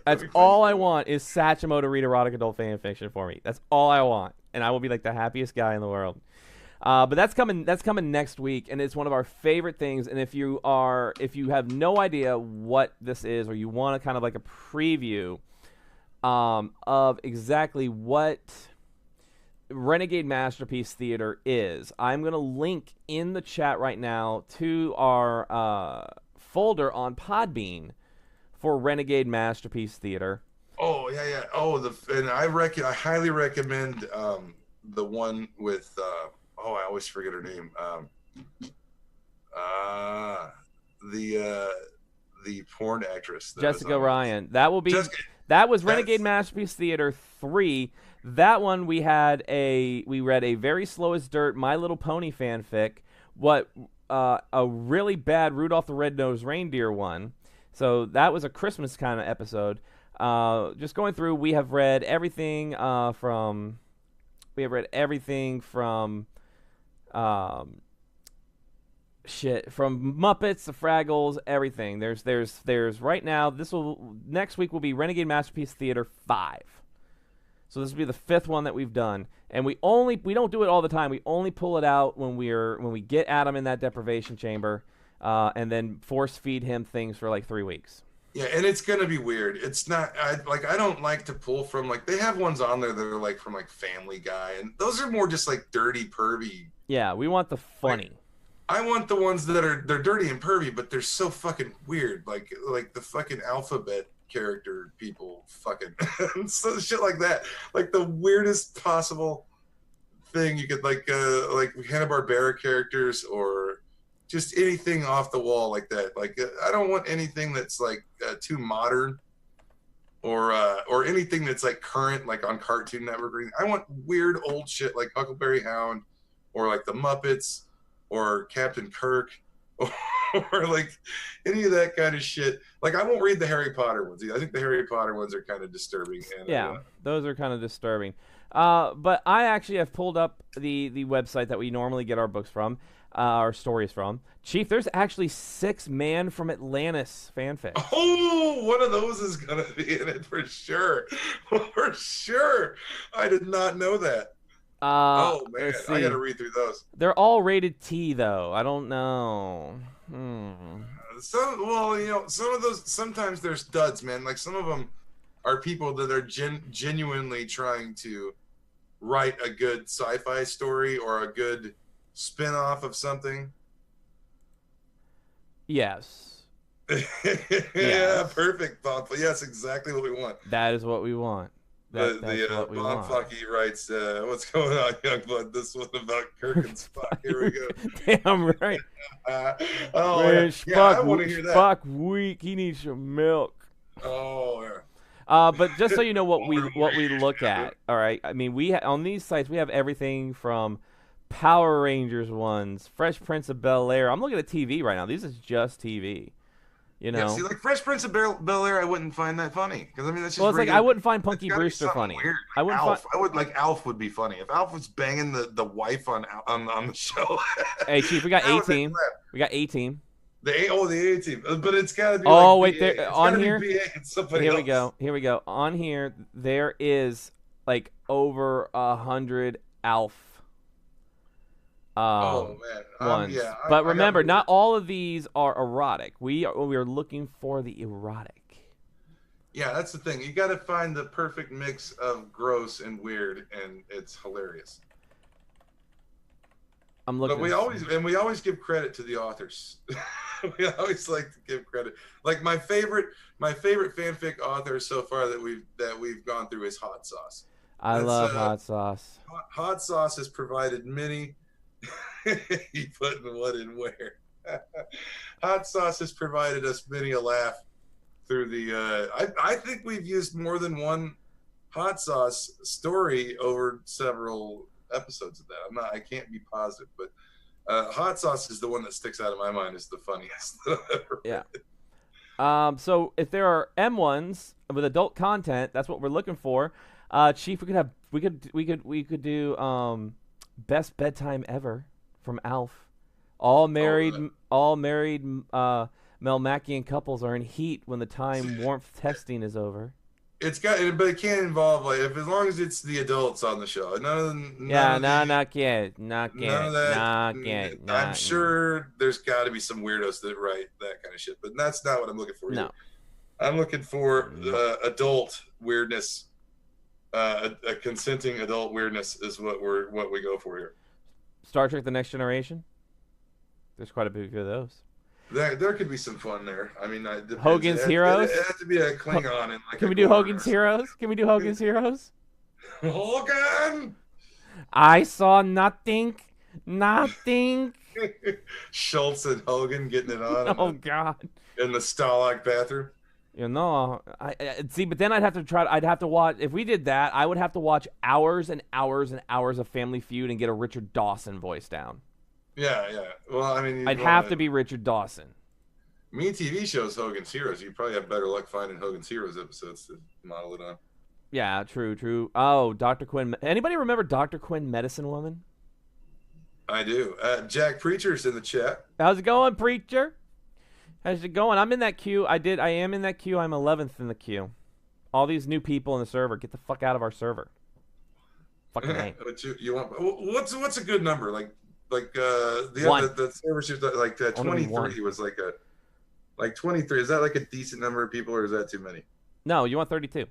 That's all I want is Satchmo to read erotic adult fan fiction for me. That's all I want, and I will be like the happiest guy in the world. But that's coming next week, and it's one of our favorite things. And if you have no idea what this is, or you want a kind of like a preview of exactly what Renegade Masterpiece Theater is, I'm going to link in the chat right now to our folder on Podbean for Renegade Masterpiece Theater. Oh yeah. Oh, and I highly recommend the one with. I always forget her name. The porn actress. Jessica Ryan. That will be That was Renegade Masterpiece Theater 3. That one we read a very slow as dirt My Little Pony fanfic. A really bad Rudolph the Red-Nosed Reindeer one. So that was a Christmas kind of episode. Just going through, we have read everything from Muppets to Fraggles, everything. There's right now. Next week will be Renegade Masterpiece Theater 5. So this will be the 5th one that we've done, and we don't do it all the time. We only pull it out when we get Adam in that deprivation chamber, and then force feed him things for like 3 weeks. Yeah, and it's gonna be weird. It's not I don't like to pull from like they have ones on there that are like from like Family Guy, and those are more just like dirty, pervy. Yeah, we want the funny. I want the ones that they're dirty and pervy, but they're so fucking weird. Like the fucking alphabet character people fucking so shit like that. Like the weirdest possible thing you could like Hanna-Barbera characters or just anything off the wall like that. Like I don't want anything that's like too modern or anything that's like current, like on Cartoon Network. I want weird old shit like Huckleberry Hound or like the Muppets or Captain Kirk or like any of that kind of shit. Like I won't read the Harry Potter ones. I think the Harry Potter ones are kind of disturbing. And, yeah, those are kind of disturbing. But I actually have pulled up the website that we normally get our books from, our stories from. Chief, there's actually 6 Man from Atlantis fanfic. Oh, one of those is gonna be in it for sure. For sure. I did not know that. Oh man, I gotta read through those. They're all rated T though. I don't know. Some of those sometimes there's duds, man. Like some of them are people that are genuinely trying to write a good sci-fi story or a good spin-off of something. Yes. Yeah, perfect, Bob. Yes, exactly what we want. That is what we want. Bob Fucky writes, "What's going on, Youngblood? This one about Kirk and Spock." Here we go. Damn right. Man, I want to hear that. Spock weak. He needs some milk. Oh yeah. But just so you know what we look at, all right. I mean, on these sites we have everything from Power Rangers ones, Fresh Prince of Bel-Air. I'm looking at TV right now. This is just TV. You know, yeah, see, like Fresh Prince of Bel-Air, I wouldn't find that funny because I mean that's just. Well, it's like I wouldn't find Punky Brewster funny. Weird. Like Alf would be funny if Alf was banging the wife on the show. Hey, Chief, we got A-Team. We got A-Team. The A-Team, but it's gotta be. Oh like wait, there on here. Here we go. Here we go. On here, there is over 100 Alf. Oh man, ones. Yeah. But remember, not all of these are erotic. We are looking for the erotic. Yeah, that's the thing. You got to find the perfect mix of gross and weird, and it's hilarious. I'm looking. But we always give credit to the authors. We always like to give credit. Like my favorite fanfic author so far that we've gone through is Hot Sauce. I love Hot Sauce. Hot Sauce has provided many. He put what in where. Hot Sauce has provided us many a laugh through the. I think we've used more than one Hot Sauce story over several episodes of that. I can't be positive, but Hot Sauce is the one that sticks out of my mind as the funniest that I've ever read. So if there are M1s with adult content, that's what we're looking for. Chief, we could do Best Bedtime Ever from Alf. All married Melmacian couples are in heat when the time warmth testing is over. But it can't involve as long as it's the adults on the show. Not yet. I'm sure there's got to be some weirdos that write that kind of shit, but that's not what I'm looking for. No, I'm looking for adult weirdness. A consenting adult weirdness is what we go for here. Star Trek: The Next Generation. There's quite a few of those. There could be some fun there. I mean, Hogan's Heroes. It has to be a Klingon and Can we do Hogan's Heroes? Can we do Hogan's Heroes? Hogan. I saw nothing. Nothing. Schultz and Hogan getting it on. Oh God. In the Stalag bathroom. You know, I see, but then I'd have to try. I'd have to watch. If we did that, I would have to watch hours and hours and hours of Family Feud and get a Richard Dawson voice down. Yeah, yeah. Well, I mean, I'd have to be Richard Dawson. Me TV shows Hogan's Heroes. You probably have better luck finding Hogan's Heroes episodes to model it on. Yeah, true. Oh, Dr. Quinn. Anybody remember Dr. Quinn, Medicine Woman? I do. Jack Preacher's in the chat. How's it going, Preacher? How's it going? I'm in that queue. I am in that queue. I'm 11th in the queue. All these new people in the server. Get the fuck out of our server. Fucking name. You want? What's a good number? Like the server shift, like 23 was like 23. Is that like a decent number of people, or is that too many? No, you want 32.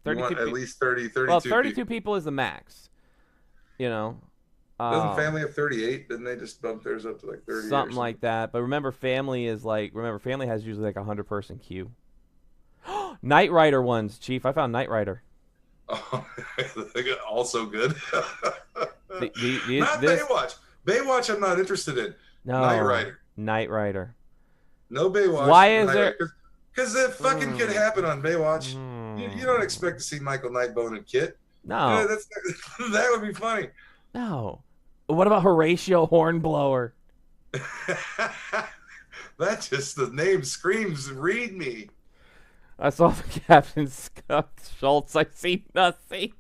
32 you want at least 32 well, 32 people is the max. You know. Doesn't Family have 38? Didn't they just bump theirs up to like 30? Something like that. But remember, Family has usually like a 100-person queue. Knight Rider ones, Chief. I found Knight Rider. Oh, also good. Not Baywatch. Baywatch, I'm not interested in. No. Knight Rider. No Baywatch. Why is there? Because it fucking could happen on Baywatch. You don't expect to see Michael Nightbone and Kit. No. That would be funny. No. What about Horatio Hornblower? That just, the name screams, read me. I saw the Captain Scott Schultz. I see nothing.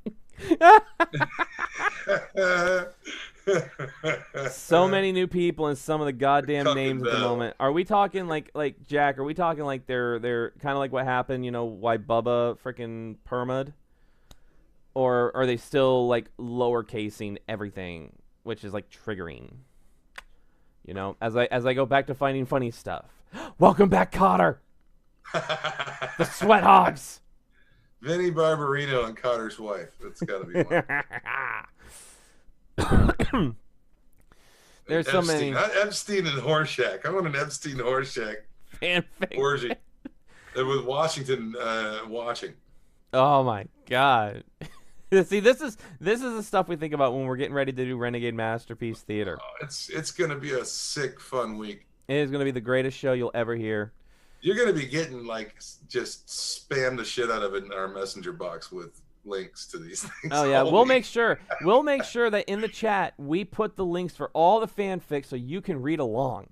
So many new people and some of the goddamn names at the moment. Are we talking like Jack? Are we talking like they're kind of like what happened? You know why Bubba freaking perma'd? Or are they still like lowercasing everything, which is like triggering? You know, as I go back to finding funny stuff. Welcome back, Cotter. The Sweat Hogs. Vinny Barbarino and Cotter's wife. That's got to be one. There's so many. Epstein and Horshack. I want an Epstein Horshack fanfic orgy. With Washington watching. Oh my God. See, this is the stuff we think about when we're getting ready to do Renegade Masterpiece Theater. Oh, it's gonna be a sick, fun week. It is gonna be the greatest show you'll ever hear. You're gonna be getting like just spam the shit out of it in our messenger box with links to these things. Oh yeah, we'll make sure that in the chat we put the links for all the fanfics so you can read along.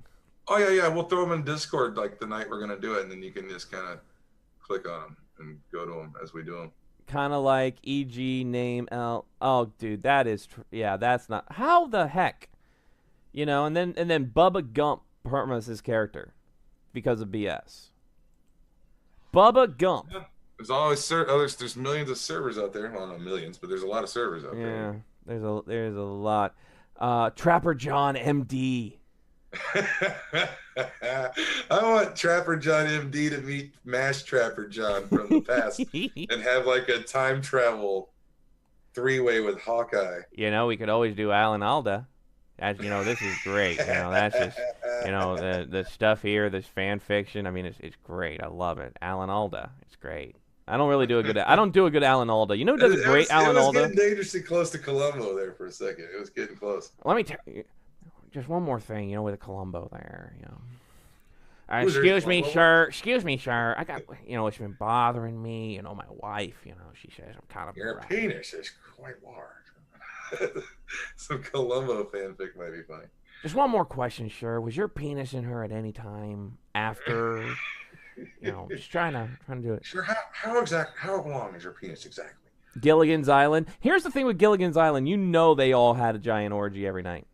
Oh yeah, we'll throw them in Discord like the night we're gonna do it, and then you can just kind of click on them and go to them as we do them. Kind of like EG name L. Oh, dude, that is yeah. That's not how the heck, you know. And then Bubba Gump permas his character because of BS. Bubba Gump. Yeah. There's always there's millions of servers out there. Well, not millions, but there's a lot of servers out there. Yeah, there's a lot. Trapper John MD. I want Trapper John MD to meet Mash Trapper John from the past and have like a time travel 3-way with Hawkeye. You know, we could always do Alan Alda. As you know, this is great. You know, that's just, you know, the stuff here, this fan fiction. I mean, it's great. I love it. Alan Alda, it's great. I don't do a good Alan Alda. You know who does a great Alan Alda? It was getting dangerously close to Columbo there for a second. It was getting close. Let me tell you. Just one more thing, you know, with Columbo there, you know. Excuse me, sir. I got, you know, it's been bothering me. You know, my wife, you know, she says I'm kind of. Your penis is quite large. Some Columbo fanfic might be funny. Just one more question, sir. Was your penis in her at any time after? You know, just trying to do it. Sure. How long is your penis exactly? Gilligan's Island. Here's the thing with Gilligan's Island. You know, they all had a giant orgy every night.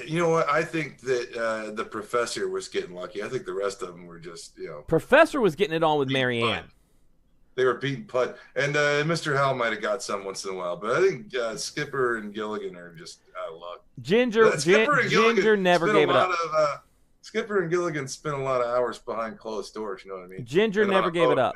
You know what? I think that the professor was getting lucky. I think the rest of them were just, you know. Professor was getting it on with Mary Ann. They were beating putt. And Mr. Howell might have got some once in a while. But I think Skipper and Gilligan are just out of luck. Ginger never gave it up. Skipper and Gilligan spent a lot of hours behind closed doors, you know what I mean? Ginger never gave it up.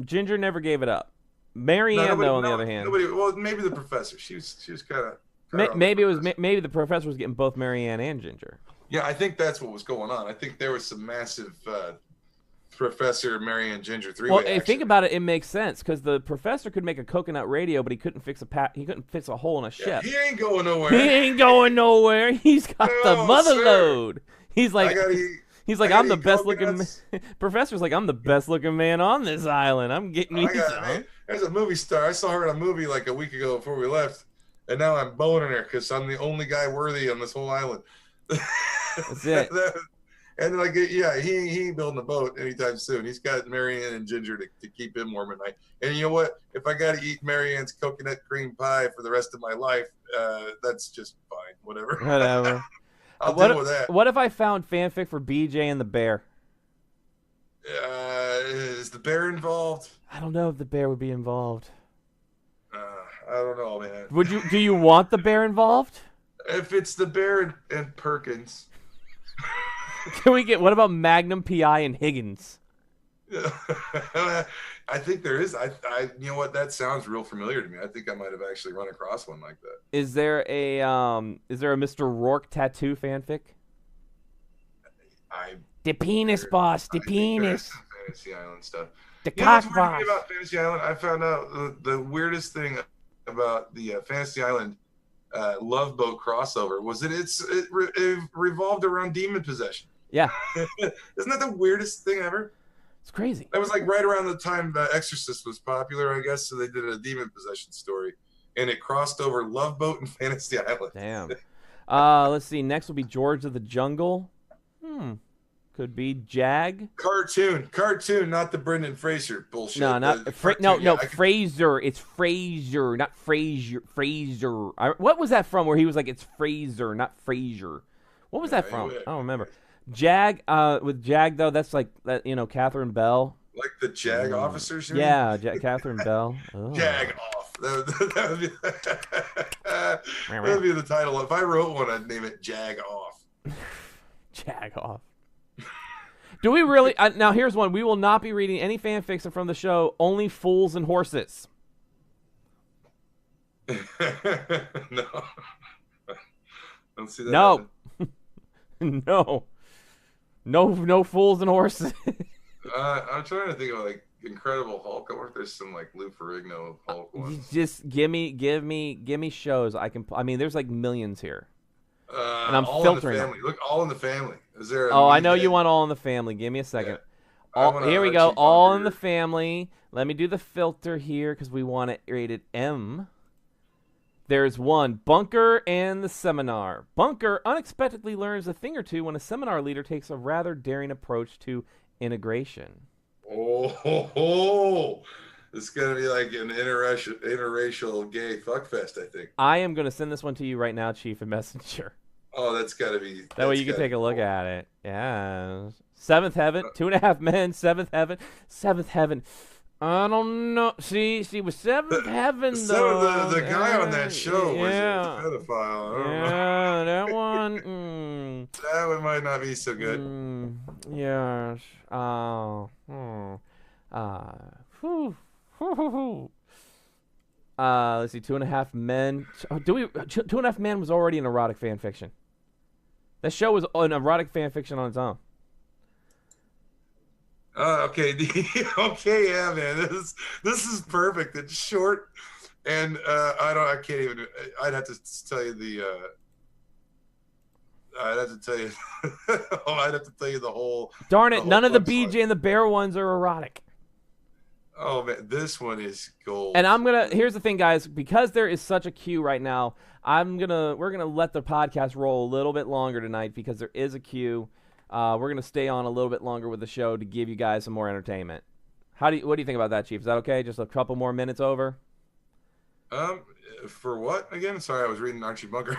Ginger never gave it up. Mary Ann, though, on the other hand. Well, maybe the professor. She was kind of... Maybe the professor was getting both Mary Ann and Ginger. Yeah, I think that's what was going on. I think there was some massive Professor, Mary Ann, Ginger 3-way. Well, think about it. It makes sense because the professor could make a coconut radio, but he couldn't fix a hole in a ship. He ain't going nowhere. He ain't going nowhere. He's got the mother load. He's like He's like, I I'm the gotta eat best looking. coconuts. Professor's like, I'm the best looking man on this island. I'm getting me some. Man, there's a movie star. I saw her in a movie like a week ago before we left, and now I'm boning her because I'm the only guy worthy on this whole island. That's it. And like, yeah, he ain't building a boat anytime soon. He's got Marianne and Ginger to keep him warm at night. And you know what? If I got to eat Marianne's coconut cream pie for the rest of my life, that's just fine. Whatever. Whatever. I'll deal with that. What if I found fanfic for BJ and the bear? Is the bear involved? I don't know if the bear would be involved. I don't know, man. Would you? Do you want the bear involved? If it's the bear and Perkins. Can we get? What about Magnum PI and Higgins? I think there is. You know what? That sounds real familiar to me. I think I might have actually run across one like that. Is there a Mr. Rourke tattoo fanfic? The penis boss, the penis. Fantasy Island stuff. The you know what's cock weird to boss. me about Fantasy Island? I found out the weirdest thing about the Fantasy Island Love Boat crossover was that it revolved around demon possession. Yeah. Isn't that the weirdest thing ever? It's crazy. That was like right around the time Exorcist was popular, I guess. So they did a demon possession story, and it crossed over Love Boat and Fantasy Island. Damn. Let's see. Next will be George of the Jungle. Could be Jag. Cartoon, not the Brendan Fraser bullshit. No, not Fraser. It's Fraser, not Fraser. What was that from? Where he was like, "It's Fraser, not Fraser." What was that from? I don't remember. Jag. With Jag though, that's like that. You know, Catherine Bell. Like the Jag officers. Yeah, Catherine Bell. Oh. Jag off. That would be the title. If I wrote one, I'd name it Jag Off. Jag off. Do we really? Now, here's one. We will not be reading any fan fiction from the show. Only Fools and Horses. No. Don't see that. No. No fools and horses. I'm trying to think of like Incredible Hulk. I wonder if there's some like Lou Ferrigno Hulk ones. Just give me shows. I mean, there's like millions here. And I'm All filtering in the Family. Look, All in the Family. Is there? I know you want All in the Family. Give me a second. Yeah. Here we go. All in the Family. Let me do the filter here because we want it rated M. There's one. Bunker and the Seminar. Bunker unexpectedly learns a thing or two when a seminar leader takes a rather daring approach to integration. Oh, this is going to be like an interracial gay fuckfest, I think. I am going to send this one to you right now, Chief and Messenger. Oh, that's got to be... That way you can take a look at it. Yeah. Seventh Heaven, 2.5 Men, Seventh Heaven. I don't know. See, with Seventh Heaven, though. The guy on that show was a pedophile. Yeah, that one. That one might not be so good. Yes. Let's see. 2.5 Men. Two and a Half Men was already an erotic fan fiction. That show was an erotic fan fiction on its own. Okay, okay, yeah, man. This is perfect. It's short, and I can't even. I'd have to tell you the. I'd have to tell you. I'd have to tell you the whole. Darn it! None of the BJ and the Bear ones are erotic. Oh man, this one is gold. And here's the thing, guys, because there is such a queue right now, we're gonna let the podcast roll a little bit longer tonight because there is a queue. We're gonna stay on a little bit longer with the show to give you guys some more entertainment. What do you think about that, Chief? Is that okay? Just a couple more minutes For what again? Sorry, I was reading Archie Bunker.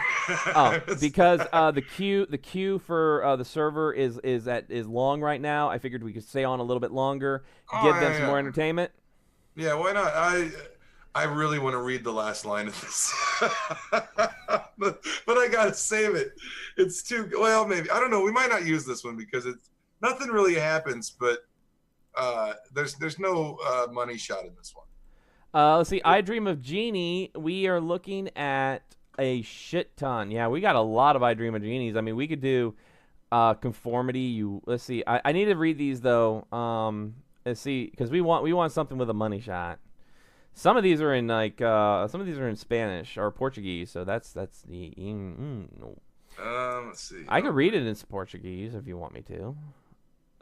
Because the queue for the server is long right now. I figured we could stay on a little bit longer, give them some more entertainment. Yeah, why not? I really want to read the last line of this, but I gotta save it. It's too well. Maybe I don't know. We might not use this one because nothing really happens. But there's no money shot in this one. Let's see. I Dream of Jeannie. We are looking at a shit ton. Yeah, we got a lot of I Dream of Genies. I mean, we could do Conformity. Let's see. I need to read these though. Let's see, because we want something with a money shot. Some of these are in some of these are in Spanish or Portuguese. So that's the. I let's see. I could read it in Portuguese if you want me to.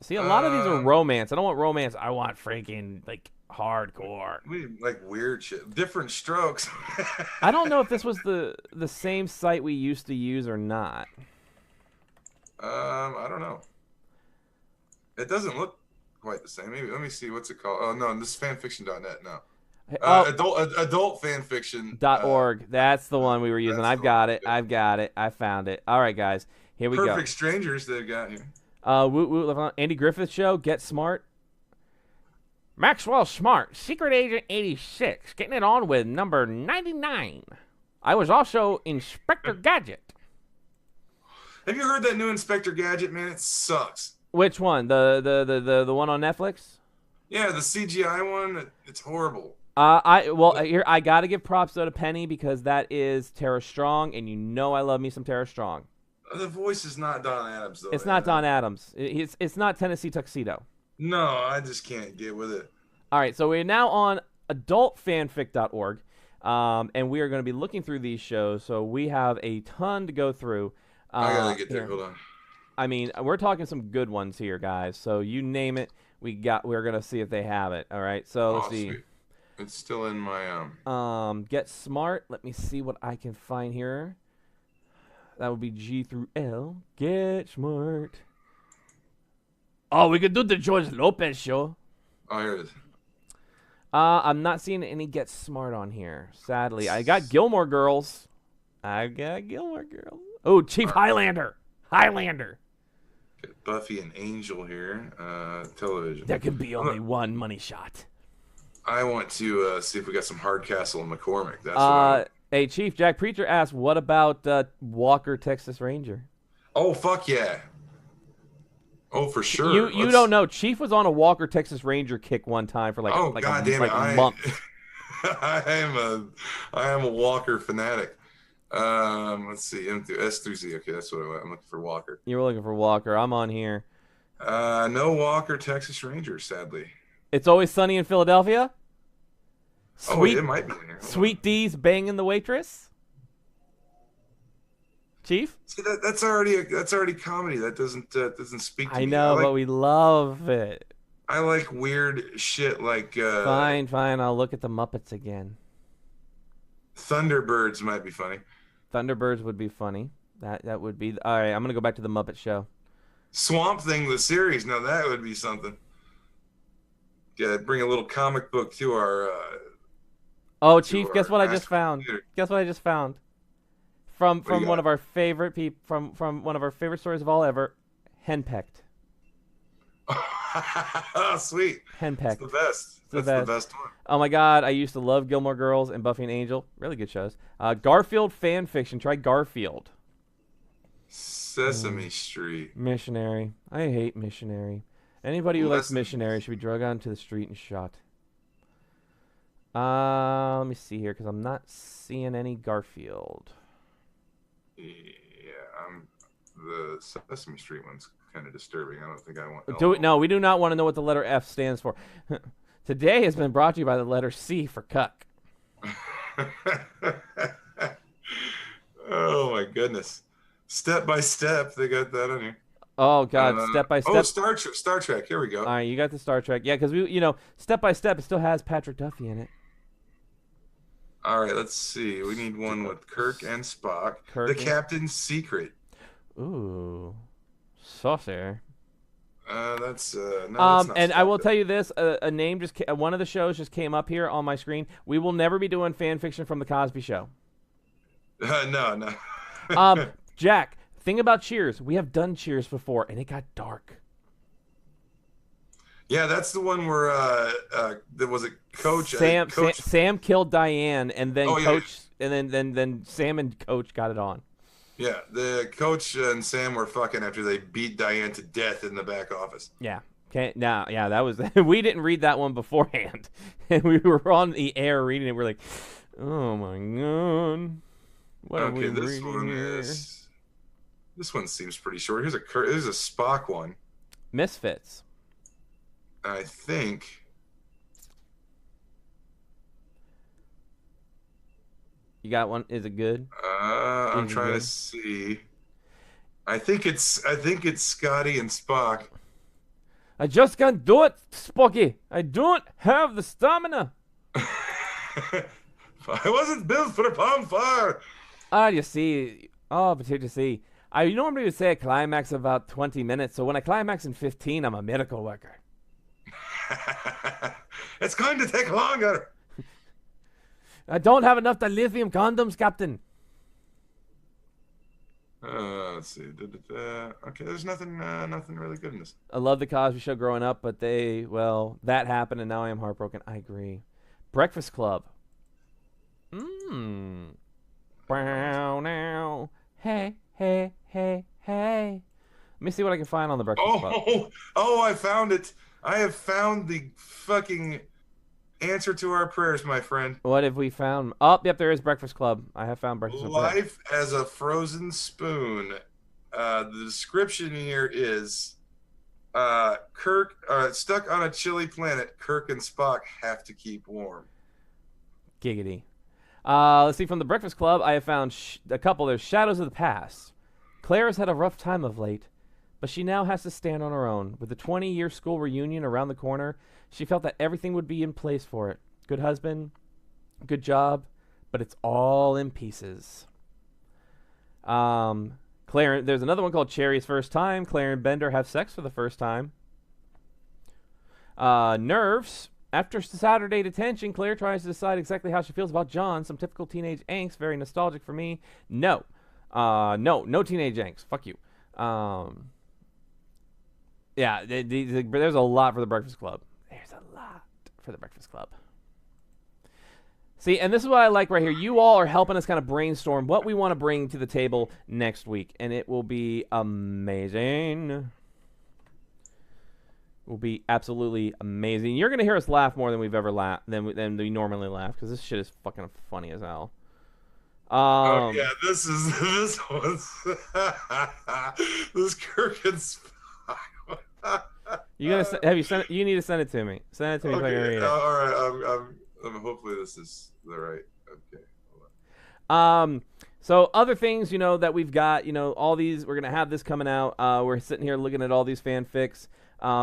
See, a lot of these are romance. I don't want romance. I want freaking like hardcore. We like weird shit. Different strokes. I don't know if this was the same site we used to use or not. I don't know. It doesn't look quite the same. Maybe let me see. What's it called? Oh no, this is fanfiction.net. No. Adult fanfiction. .org. That's the one we were using. I've got it. Yeah. I've got it. I found it. All right, guys. Here we go. Perfect Strangers they've got here. Andy Griffith Show. Get Smart. Maxwell Smart. Secret Agent 86. Getting it on with number 99. I was also Inspector Gadget. Have you heard that new Inspector Gadget, man? It sucks. Which one? The one on Netflix? Yeah, the CGI one. It's horrible. Here I gotta give props though to Penny because that is Tara Strong, and you know I love me some Tara Strong. The voice is not Don Adams though. It's not Don Adams. It's not Tennessee Tuxedo. No, I just can't get with it. All right, so we're now on adultfanfic.org, and we are going to be looking through these shows. So we have a ton to go through. I gotta get there. Here. Hold on. I mean, we're talking some good ones here, guys. So you name it, we're gonna see if they have it. All right. So let's see. Sweet. It's still in my Get Smart. Let me see what I can find here. That would be G through L. Get Smart. Oh, we could do the George Lopez show. Oh, here it is. I'm not seeing any Get Smart on here. Sadly, I got Gilmore Girls. Oh, Chief Highlander. Get Buffy and Angel here. Television. There can be only one money shot. I want to see if we got some Hardcastle and McCormick. That's what Hey, Chief, Jack Preacher asked, what about Walker, Texas Ranger? Oh, fuck yeah. Oh, for sure. You don't know. Chief was on a Walker, Texas Ranger kick one time for God damn it. a month. I am a Walker fanatic. Let's see. M through S through Z. Okay, that's what I'm looking for. Walker. You were looking for Walker. I'm on here. No Walker, Texas Ranger, sadly. It's Always Sunny in Philadelphia. It might be in here. Sweet D's banging the waitress. Chief? See, that's already comedy. That doesn't speak to me. I know, but we love it. I like weird shit like Fine, I'll look at the Muppets again. Thunderbirds might be funny. Thunderbirds would be funny. That would be all right. I'm gonna go back to the Muppet Show. Swamp Thing, the series. Now that would be something. Yeah, bring a little comic book to our. Oh, Chief, guess what I just found? Guess what I just found? From one of our favorite from one of our favorite stories of all ever, Henpecked. Oh, sweet. Henpecked. It's the best. That's the best one. Oh my God, I used to love Gilmore Girls and Buffy and Angel. Really good shows. Garfield fan fiction. Try Garfield. Sesame Street. Missionary. I hate Missionary. Anybody who likes Missionary should be dragged onto the street and shot. Let me see here because I'm not seeing any Garfield. Yeah, the Sesame Street one's kind of disturbing. I don't think I want. No, we do not want to know what the letter F stands for. Today has been brought to you by the letter C for cuck. Oh my goodness! Step by Step, they got that on here. Oh God, Step by Step. Oh, Star Trek. Here we go. All right, you got the Star Trek. Yeah, because Step by Step, it still has Patrick Duffy in it. All right, let's see. We need one with Kirk and Spock. The Captain's Secret. Ooh, saucer. That's not and I will tell you this: a name one of the shows just came up here on my screen. We will never be doing fan fiction from the Cosby Show. No. Jack, thing about Cheers, we have done Cheers before, and it got dark. Yeah, that's the one where there was a Coach. Sam killed Diane, and then Coach, yeah. and then Sam and Coach got it on. Yeah, the Coach and Sam were fucking after they beat Diane to death in the back office. Yeah. Okay. Now, yeah, that was. We didn't read that one beforehand, and we were on the air reading it. We're like, oh my God, what are we reading here? This one seems pretty short. Here's a Spock one. Misfits. I think. You got one? Is it good? I'm trying to see. I think it's Scotty and Spock. I just can't do it, Spocky. I don't have the stamina. I wasn't built for a bonfire. You see. Oh, but you see. I normally would say a climax of about 20 minutes, so when I climax in 15, I'm a miracle worker. It's going to take longer. I don't have enough dilithium condoms, Captain. Let's see. Okay, there's nothing really good in this. I love the Cosby Show growing up, but that happened, and now I am heartbroken. I agree. Breakfast Club. Wow, now. Hey, hey, hey, hey. Let me see what I can find on the Breakfast Club. Oh, I found it. I have found the fucking answer to our prayers, my friend. What have we found? Oh, yep, there is Breakfast Club. I have found Breakfast Club. Life as a frozen spoon. The description here is Kirk stuck on a chilly planet. Kirk and Spock have to keep warm. Giggity. Let's see, from the Breakfast Club, I have found a couple. There's Shadows of the Past. Claire has had a rough time of late, but she now has to stand on her own. With the 20-year school reunion around the corner, she felt that everything would be in place for it. Good husband, good job, but it's all in pieces. Claire, there's another one called Cherry's First Time. Claire and Bender have sex for the first time. Nerves. After Saturday detention, Claire tries to decide exactly how she feels about John. Some typical teenage angst, very nostalgic for me. No teenage angst. Fuck you. Yeah, there's a lot for the Breakfast Club. There's a lot for the Breakfast Club. See, and this is what I like right here. You all are helping us kind of brainstorm what we want to bring to the table next week, and it will be amazing. It will be absolutely amazing. You're going to hear us laugh more than we've ever laughed, than we normally laugh, because this shit is fucking funny as hell. Oh yeah, this one's this Kirk and Spock. You gonna have you sent it? You need to send it to me. Send it to me. Okay. So I can read it. All right. I'm hopefully this is the right. Okay. Hold on. So other things, that we've got, all these. We're gonna have this coming out. We're sitting here looking at all these fanfics.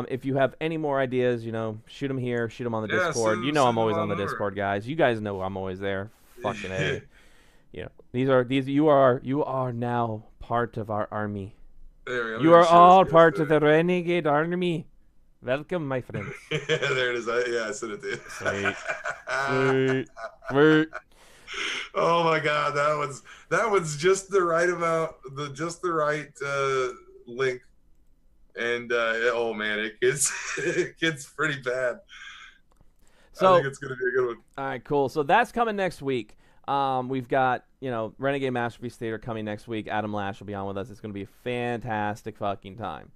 If you have any more ideas, shoot them here. Shoot them on the Discord. I'm always on the Discord, guys. You guys know I'm always there. Fucking A. You are now part of our army. There we go. You are all part of the Renegade Army. Welcome, my friends. There it is. I sent it to you. Sweet. Oh my God, that was just the right amount, just the right length, and oh man, it gets pretty bad. So I think it's gonna be a good one. All right, cool. So that's coming next week. We've got, Renegade Masterpiece Theater coming next week. Adam Lash will be on with us. It's going to be a fantastic fucking time.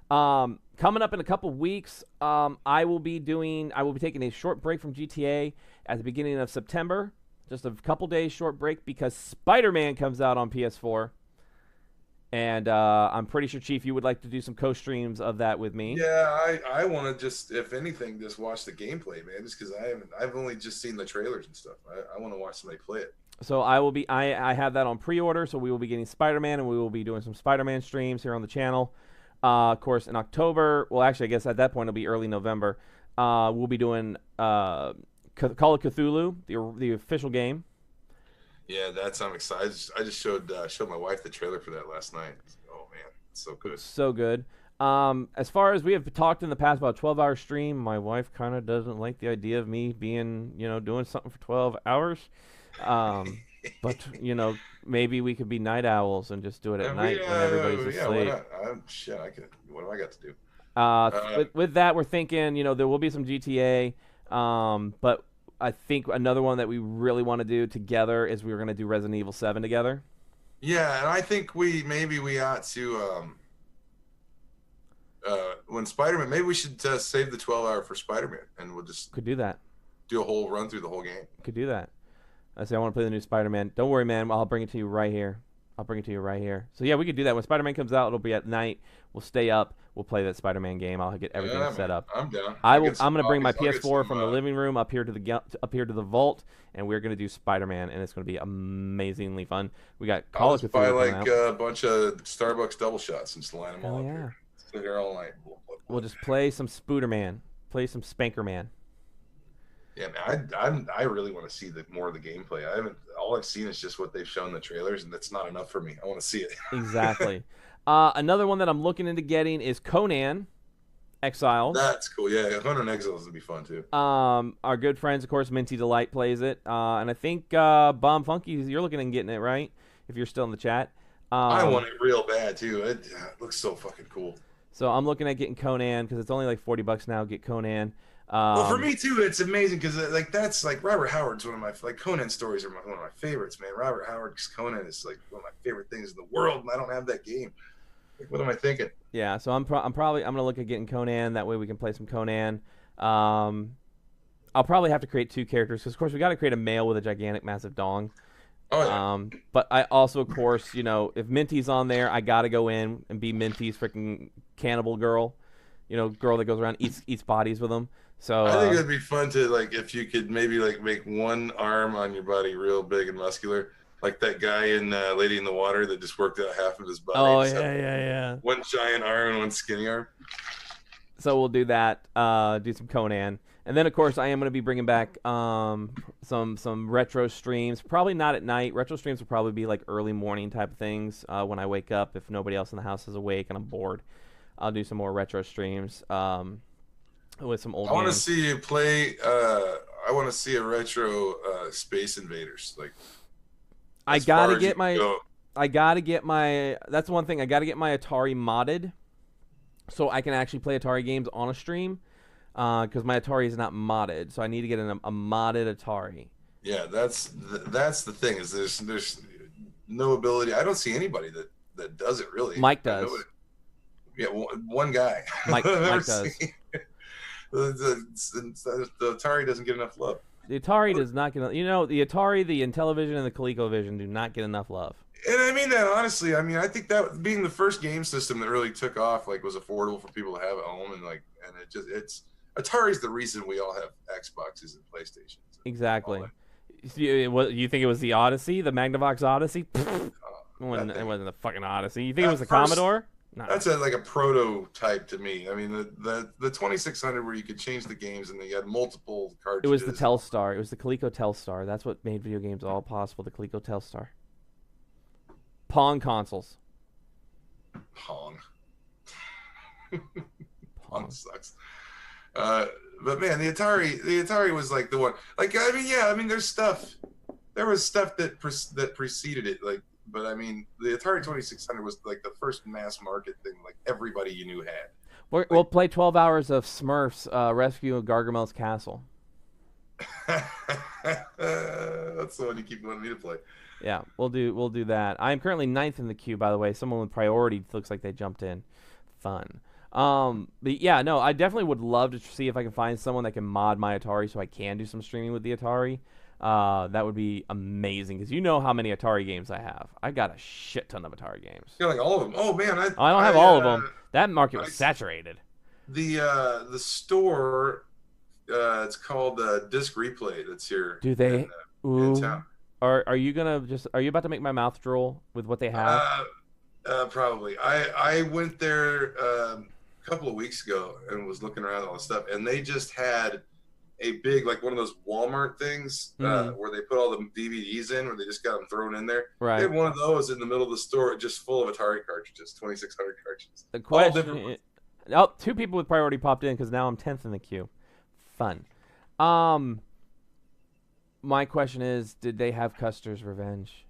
Coming up in a couple weeks, I will be taking a short break from GTA at the beginning of September. Just a couple days short break because Spider-Man comes out on PS4. And I'm pretty sure, Chief, you would like to do some co-streams of that with me. Yeah, I want to just, if anything, just watch the gameplay, man. Just because I've only just seen the trailers and stuff. I want to watch somebody play it. So I have that on pre-order. So we will be getting Spider-Man, and we will be doing some Spider-Man streams here on the channel. Of course, in October, well, actually, I guess at that point it'll be early November. We'll be doing Call of Cthulhu, the official game. Yeah, I'm excited. I just showed my wife the trailer for that last night. Oh man, it's so good. So good. As far as we have talked in the past about a 12-hour stream, my wife kind of doesn't like the idea of me being, doing something for 12 hours. But maybe we could be night owls and just do it at night when everybody's asleep. What do I got to do? With that, we're thinking, there will be some GTA, but I think another one that we really want to do together is we're going to do Resident Evil 7 together. Yeah, and I think we ought to when Spider-Man, maybe we should save the 12-hour for Spider-Man, and we'll just could do that. Do a whole run through the whole game. Could do that. I say I want to play the new Spider-Man. Don't worry, man. I'll bring it to you right here. I'll bring it to you right here. So yeah, we could do that when Spider-Man comes out. It'll be at night. We'll stay up. We'll play that Spider-Man game. I'll get everything set up. I'm down. I'm gonna bring my PS4 from the living room up here to the vault, and we're gonna do Spider-Man, and it's gonna be amazingly fun. We got Call of Duty. I'll buy like a bunch of Starbucks double shots and just line them all up yeah. here. Sit here all night. We'll just play some Spooderman. Play some Spankerman. Yeah, man, I really want to see more of the gameplay. All I've seen is just what they've shown in the trailers, and that's not enough for me. I want to see it. Exactly. Another one that I'm looking into getting is Conan Exiles. That's cool. Yeah, Conan Exiles would be fun too. Our good friends, of course, Minty Delight plays it, and I think Bomb Funky, you're looking at getting it, right? If you're still in the chat. I want it real bad too. It looks so fucking cool. So I'm looking at getting Conan because it's only like $40 now. Get Conan. Well, for me too, it's amazing because that's like Robert Howard's one of my Conan stories are one of my favorites, man. Robert Howard's Conan is like one of my favorite things in the world, and I don't have that game. Like, what am I thinking? Yeah, so I'm gonna look at getting Conan. That way we can play some Conan. I'll probably have to create 2 characters because of course we got to create a male with a gigantic, massive dong. Oh yeah. But I also, of course, if Minty's on there, I gotta go in and be Minty's freaking cannibal girl. Girl that goes around eats bodies with them. So I think it'd be fun to if you could maybe make one arm on your body real big and muscular, like that guy in Lady in the Water that just worked out half of his body. Oh yeah. One giant arm and one skinny arm. So we'll do that. Do some Conan, and then of course I am going to be bringing back some retro streams. Probably not at night. Retro streams will probably be like early morning type of things when I wake up. If nobody else in the house is awake and I'm bored, I'll do some more retro streams. With some old. I want to see you play. I want to see a retro Space Invaders. I gotta get my. That's one thing. I gotta get my Atari modded, so I can actually play Atari games on a stream. Because my Atari is not modded, so I need to get a modded Atari. Yeah, that's the thing. Is there's no ability. I don't see anybody that does it really. Mike does. Yeah, one guy. Mike does. The Atari doesn't get enough love. The Atari does not get the Atari, the Intellivision, and the ColecoVision do not get enough love. And I mean that honestly. I mean, I think that being the first game system that really took off, was affordable for people to have at home, and it's Atari's the reason we all have Xboxes and PlayStations. Exactly. You think it was the Odyssey, the Magnavox Odyssey? It wasn't the fucking Odyssey. You think it was the Commodore? No. That's like a prototype to me. I mean, the 2600 where you could change the games and you had multiple cartridges. It was the Telstar. It was the Coleco Telstar. That's what made video games all possible. The Coleco Telstar. Pong consoles. Pong. Pong sucks. But man, the Atari was like the one. There was stuff that preceded it. But I mean, the Atari 2600 was like the first mass market thing. Everybody you knew had. We'll play 12 hours of Smurfs Rescue of Gargamel's Castle. That's the one you keep wanting me to play. Yeah, we'll do that. I am currently 9th in the queue, by the way. Someone with priority looks like they jumped in. Fun. But yeah, no, I definitely would love to see if I can find someone that can mod my Atari so I can do some streaming with the Atari. That would be amazing because you know how many Atari games I have. I got a shit ton of Atari games. Yeah, all of them. Oh man, I don't have all of them. That market was saturated. The store, it's called Disc Replay. That's here. Do they? In town. Are you about to make my mouth drool with what they have? Probably. I went there a couple of weeks ago and was looking around at all the stuff, and they just had a big, one of those Walmart things where they put all the DVDs in, where they just got them thrown in there. Right. They had one of those in the middle of the store, just full of Atari cartridges, 2600 cartridges. The question. Two people with priority popped in because now I'm 10th in the queue. Fun. My question is, did they have Custer's Revenge?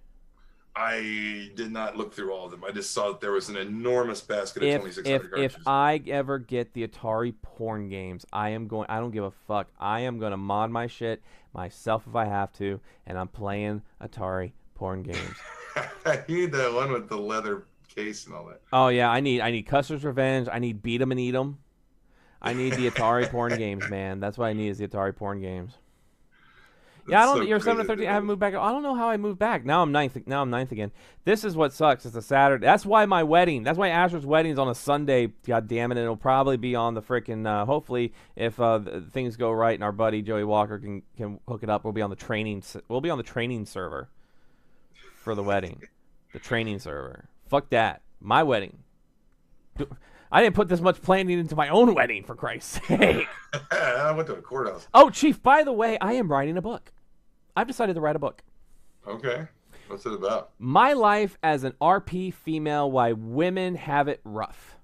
I did not look through all of them. I just saw that there was an enormous basket of 2600 cartridges. If I ever get the Atari porn games, I don't give a fuck. I am going to mod my shit myself if I have to, and I'm playing Atari porn games. You need that one with the leather case and all that. Oh, yeah. I need Custer's Revenge. I need Beat 'em and Eat 'em. I need the Atari porn games, man. That's what I need is the Atari porn games. Yeah, I That's don't. so You're 7 to crazy 13. to I haven't know. moved back. I don't know how I moved back. Now I'm ninth. Now I'm ninth again. This is what sucks. It's a Saturday. That's why my wedding. That's why Asher's wedding is on a Sunday. God damn it! And it'll probably be on the freaking. Hopefully, if things go right and our buddy Joey Walker can hook it up, we'll be on the training. We'll be on the training server for the wedding. The training server. Fuck that. My wedding. I didn't put this much planning into my own wedding, for Christ's sake. I went to a courthouse. Oh, Chief, by the way, I am writing a book. I've decided to write a book. Okay. What's it about? My life as an RP female, why women have it rough.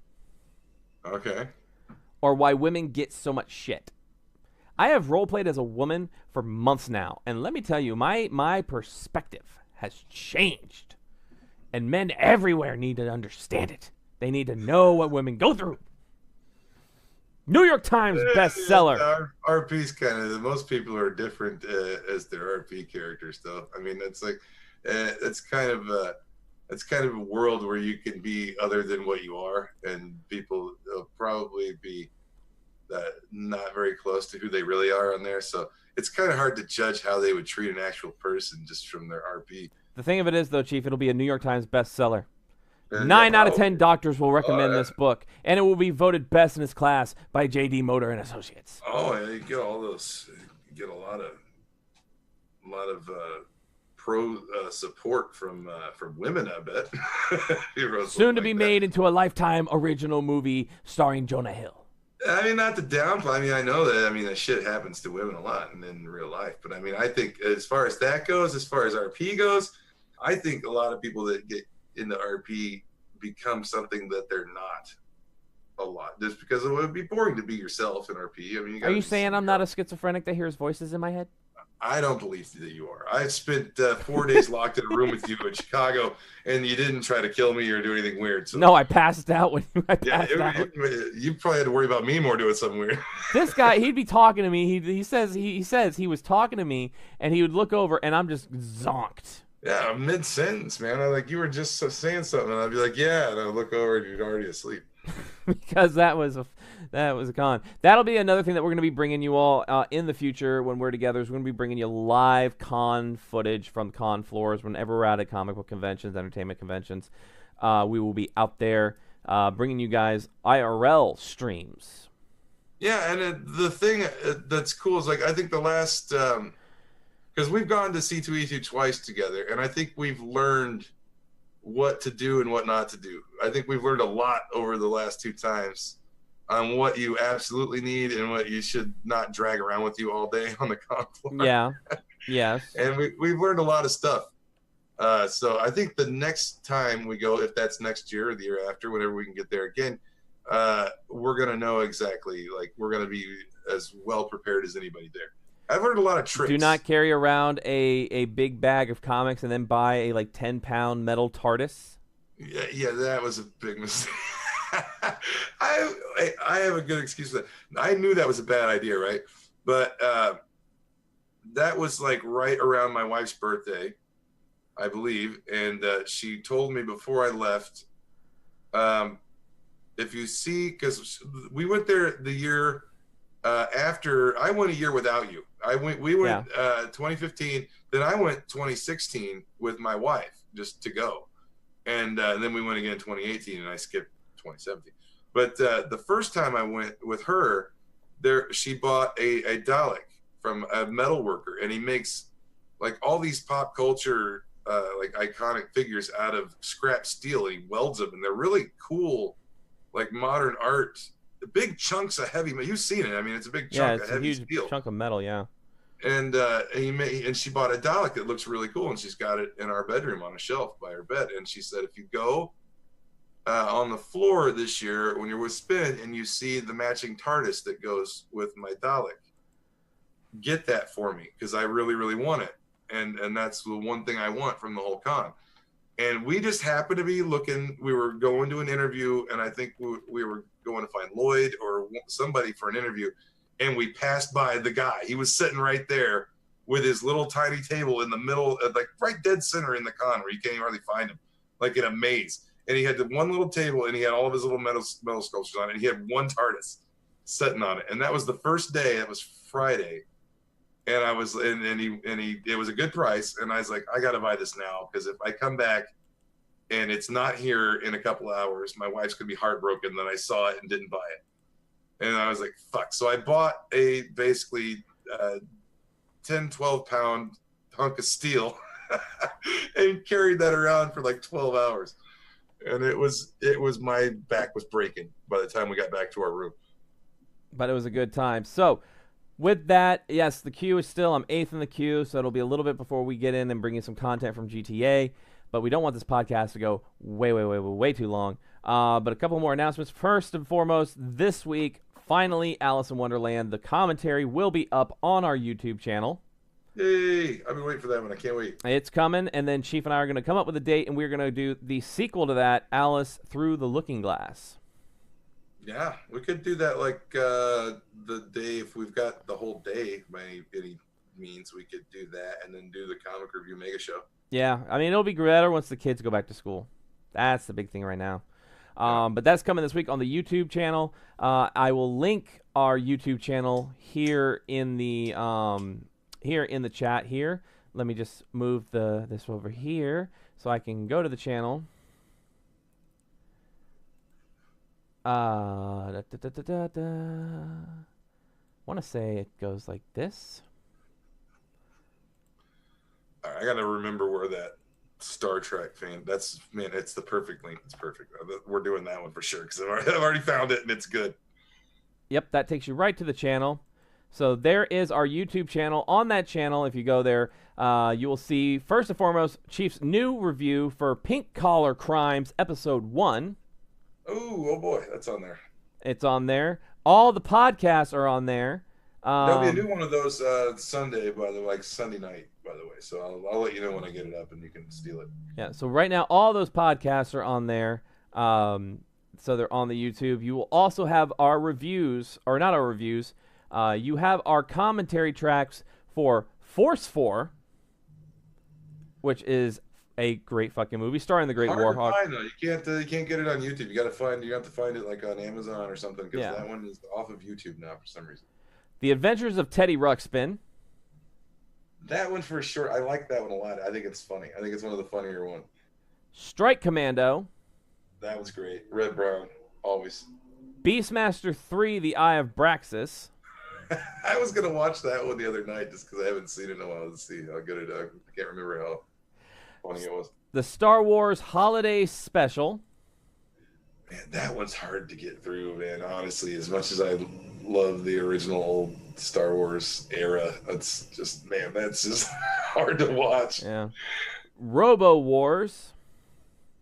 Okay. Or why women get so much shit. I have role-played as a woman for months now, and let me tell you, my perspective has changed. And men everywhere need to understand it. They need to know what women go through. New York Times bestseller. RP's kind of, most people are different as their RP characters, though. I mean, it's like, it's kind of a world where you can be other than what you are, and people will probably be not very close to who they really are on there. So it's kind of hard to judge how they would treat an actual person just from their RP. The thing of it is, though, Chief, it'll be a New York Times bestseller. And 9 out of 10 doctors will recommend this book, and it will be voted best in its class by J.D. Motor and Associates. Oh, yeah, you get all those. You get a lot of pro support from women, I bet. Soon to be made into a Lifetime original movie starring Jonah Hill. I mean, not to downplay. I mean, I know that. I mean, that shit happens to women a lot in real life. But I mean, I think as far as that goes, as far as RP goes, I think a lot of people that get into RP become something that they're not a lot, just because it would be boring to be yourself in RP. I mean, Are you saying I'm not a schizophrenic that hears voices in my head? I don't believe that you are. I spent 4 days locked in a room with you in Chicago, and you didn't try to kill me or do anything weird. So. No, I passed out when I passed out. You probably had to worry about me more doing something weird. This guy, he'd be talking to me. He says he was talking to me, and he would look over, and I'm just zonked. Yeah, mid sentence, man. You were just saying something, and I'd be like, yeah, and I'd look over, and you're already asleep. Because that was a con. That'll be another thing that we're going to be bringing you all in the future when we're together. Is we're going to be bringing you live con footage from con floors whenever we're out at comic book conventions, entertainment conventions. We will be out there bringing you guys IRL streams. Yeah, and the thing that's cool is I think the last because we've gone to C2E2 twice together, and I think we've learned what to do and what not to do. I think we've learned a lot over the last 2 times on what you absolutely need and what you should not drag around with you all day on the con floor. Yeah, yes. And we've learned a lot of stuff. So I think the next time we go, if that's next year or the year after, whenever we can get there again, we're going to know exactly, we're going to be as well prepared as anybody there. I've learned a lot of tricks. Do not carry around a big bag of comics and then buy a 10-pound metal TARDIS. Yeah, that was a big mistake. I have a good excuse for that. I knew that was a bad idea, right? But that was right around my wife's birthday, I believe, and she told me before I left, if you see, because we went there the year after. I went a year without you. We went 2015. Then I went 2016 with my wife just to go, and then we went again in 2018, and I skipped 2017. But the first time I went with her, she bought a Dalek from a metal worker, and he makes all these pop culture iconic figures out of scrap steel. And he welds them, and they're really cool, modern art. The big chunks of heavy metal. You've seen it. I mean, it's a big chunk of heavy steel. Yeah, it's a huge chunk of metal, yeah. And and she bought a Dalek that looks really cool, and she's got it in our bedroom on a shelf by her bed. And she said, if you go on the floor this year when you're with Spin and you see the matching TARDIS that goes with my Dalek, get that for me, because I really, really want it. And that's the one thing I want from the whole con. And we just happened to be looking. We were going to an interview, and I think we were going to find Lloyd or somebody for an interview, and we passed by the guy. He was sitting right there with his little tiny table in the middle, right dead center in the con, where you can't even hardly find him, in a maze. And he had the one little table, and he had all of his little metal sculptures on it, and he had one TARDIS sitting on it. And that was the first day. That was Friday. And I was, it was a good price. And I was like, I got to buy this now, because if I come back and it's not here in a couple of hours, my wife's going to be heartbroken that I saw it and didn't buy it. And I was like, fuck. So I bought a basically 10, 12 pound hunk of steel and carried that around for like 12 hours. And it was my back was breaking by the time we got back to our room. But it was a good time. So with that, yes, the queue is still, I'm 8th in the queue, so it'll be a little bit before we get in and bring you some content from GTA. But we don't want this podcast to go way too long. But a couple more announcements. First and foremost, this week, finally, Alice in Wonderland, the commentary will be up on our YouTube channel. Yay! I've been waiting for that one. I can't wait. It's coming, and then Chief and I are going to come up with a date, and we're going to do the sequel to that, Alice Through the Looking Glass. Yeah, we could do that like the day, if we've got the whole day by any means, we could do that and then do the comic review mega show. Yeah, I mean, it'll be better once the kids go back to school. That's the big thing right now. But that's coming this week on the YouTube channel. I will link our YouTube channel here in the chat here. Let me just move this over here so I can go to the channel. I want to say it goes like this. All right, I got to remember where that Star Trek fan. That's, man, it's the perfect link. It's perfect. We're doing that one for sure because I've already found it and it's good. Yep, that takes you right to the channel. So there is our YouTube channel. On that channel, if you go there, you will see, first and foremost, Chief's new review for Pink Collar Crimes Episode 1. Oh boy, that's on there. It's on there. All the podcasts are on there. There'll be a new one of those Sunday, by the way, like Sunday night, by the way. So I'll let you know when I get it up and you can steal it. Yeah, so right now, all those podcasts are on there. So they're on the YouTube. You will also have our reviews, or not our reviews. You have our commentary tracks for Force 4, which is a great fucking movie starring the Great Warhawk. Hard to find, though. You can't get it on YouTube. You have to find it like on Amazon or something, because that one is off of YouTube now for some reason. The Adventures of Teddy Ruxpin. That one for sure. I like that one a lot. I think it's funny. I think it's one of the funnier ones. Strike Commando. That was great. Red Brown, always. Beastmaster 3: The Eye of Braxis. I was gonna watch that one the other night just because I haven't seen it in a while to see how good it. I can't remember how funny it was. The Star Wars Holiday Special. Man, that one's hard to get through, man. Honestly, as much as I love the original Star Wars era, that's just hard to watch. Yeah. Robo Wars.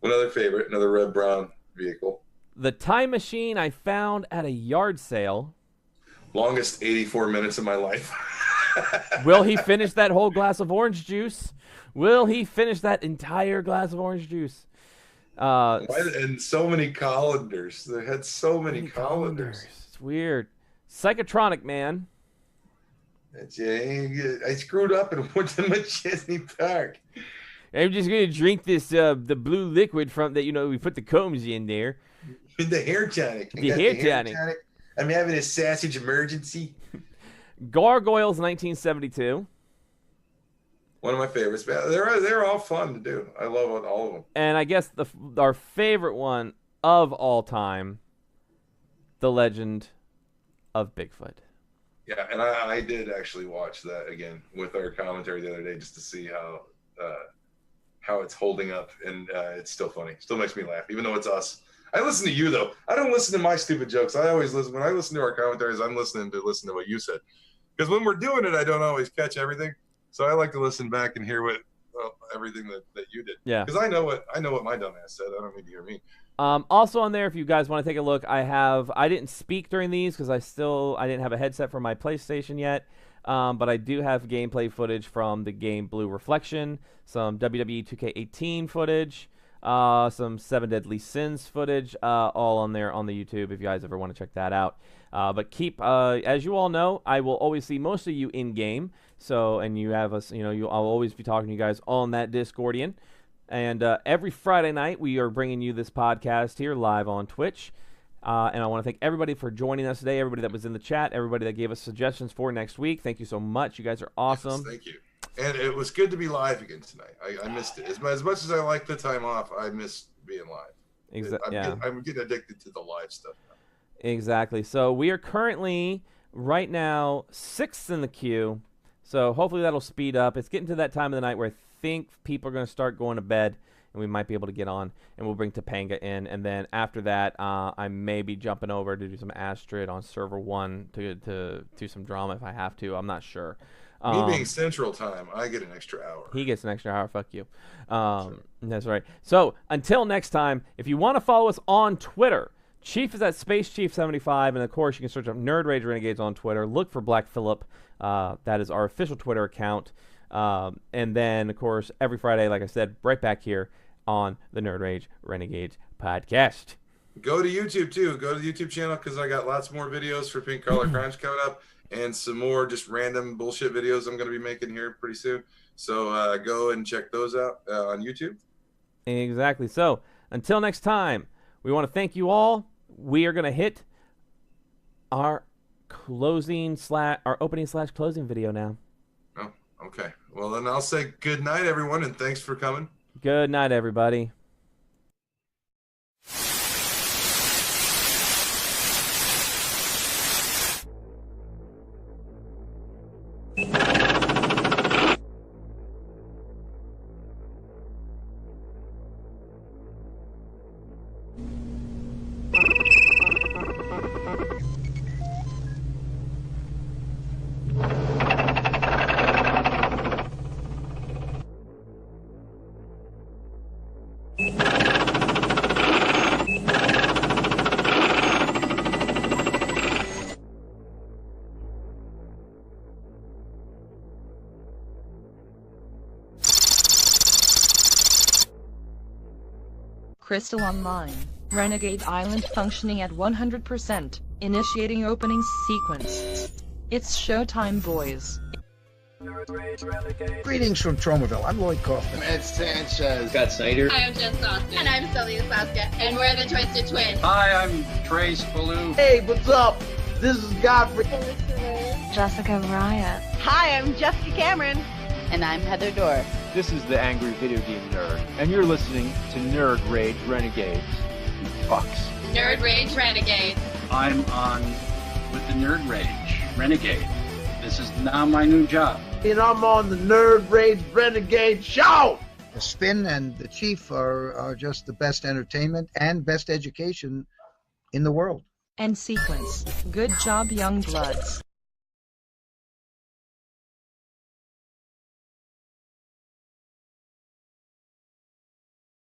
Another favorite, another Red Brown vehicle. The Time Machine I Found at a Yard Sale. Longest 84 minutes of my life. Will he finish that whole glass of orange juice? Will he finish that entire glass of orange juice? And so many colanders. They had so many colanders. It's weird. Psychotronic Man. I screwed up and went to McChesney Park. I'm just gonna drink this the blue liquid from that. We put the combs in there. The hair tonic. The hair tonic. I'm having a sausage emergency. Gargoyles 1972. One of my favorites. They're all fun to do. I love all of them. And I guess our favorite one of all time, The Legend of Bigfoot. Yeah, and I did actually watch that again with our commentary the other day just to see how it's holding up, and it's still funny. Still makes me laugh, even though it's us. I listen to you though. I don't listen to my stupid jokes. I always listen when I listen to our commentaries. I'm listening to what you said, because when we're doing it, I don't always catch everything. So I like to listen back and hear everything that you did. Yeah. Because I know what my dumbass said. I don't need to hear me. Also on there, if you guys want to take a look, I didn't speak during these because I didn't have a headset for my PlayStation yet. But I do have gameplay footage from the game Blue Reflection, some WWE 2K18 footage, some 7 Deadly Sins footage, all on there on the YouTube if you guys ever want to check that out. But as you all know, I will always see most of you in game. So, and you have us, I'll always be talking to you guys on that Discordian. And every Friday night, we are bringing you this podcast here live on Twitch. And I want to thank everybody for joining us today, everybody that was in the chat, everybody that gave us suggestions for next week. Thank you so much. You guys are awesome. Yes, thank you. And it was good to be live again tonight. I missed it. As much as I like the time off, I miss being live. I'm getting addicted to the live stuff now. Exactly. So we are currently, right now, 6th in the queue. So hopefully that'll speed up. It's getting to that time of the night where I think people are going to start going to bed, and we might be able to get on, and we'll bring Topanga in. And then after that, I may be jumping over to do some Astrid on server 1 to do some drama if I have to. I'm not sure. Me being Central Time, I get an extra hour. He gets an extra hour. Fuck you. That's right. So until next time, if you want to follow us on Twitter, Chief is at SpaceChief75, and of course you can search up Nerd Rage Renegades on Twitter. Look for Black Phillip. That is our official Twitter account. And then, of course, every Friday, like I said, right back here on the Nerd Rage Renegades podcast. Go to YouTube, too. Go to the YouTube channel because I got lots more videos for Pink Collar Crimes coming up and some more just random bullshit videos I'm going to be making here pretty soon. So go and check those out on YouTube. Exactly. So until next time, we want to thank you all. We are going to hit our opening/closing video now. Oh, okay. Well, then I'll say good night, everyone, and thanks for coming. Good night, everybody. Crystal Online. Renegade Island functioning at 100%. Initiating opening sequence. It's showtime, boys. Greetings from Tromaville. I'm Lloyd Kaufman. Ed Sanchez. Scott Snyder. Hi, I'm Jess Austin. And I'm Sylvia Slaska. And we're the Twisted Twins. Hi, I'm Trace Ballou. Hey, what's up? This is Godfrey. Jessica Riot. Hi, I'm Jessica Cameron. And I'm Heather Dorr. This is the Angry Video Game Nerd, and you're listening to Nerd Rage Renegades. You fucks. Nerd Rage Renegades. I'm on with the Nerd Rage Renegade. This is now my new job. And I'm on the Nerd Rage Renegade Show! The Spin and the Chief are just the best entertainment and best education in the world. End sequence. Good job, young bloods.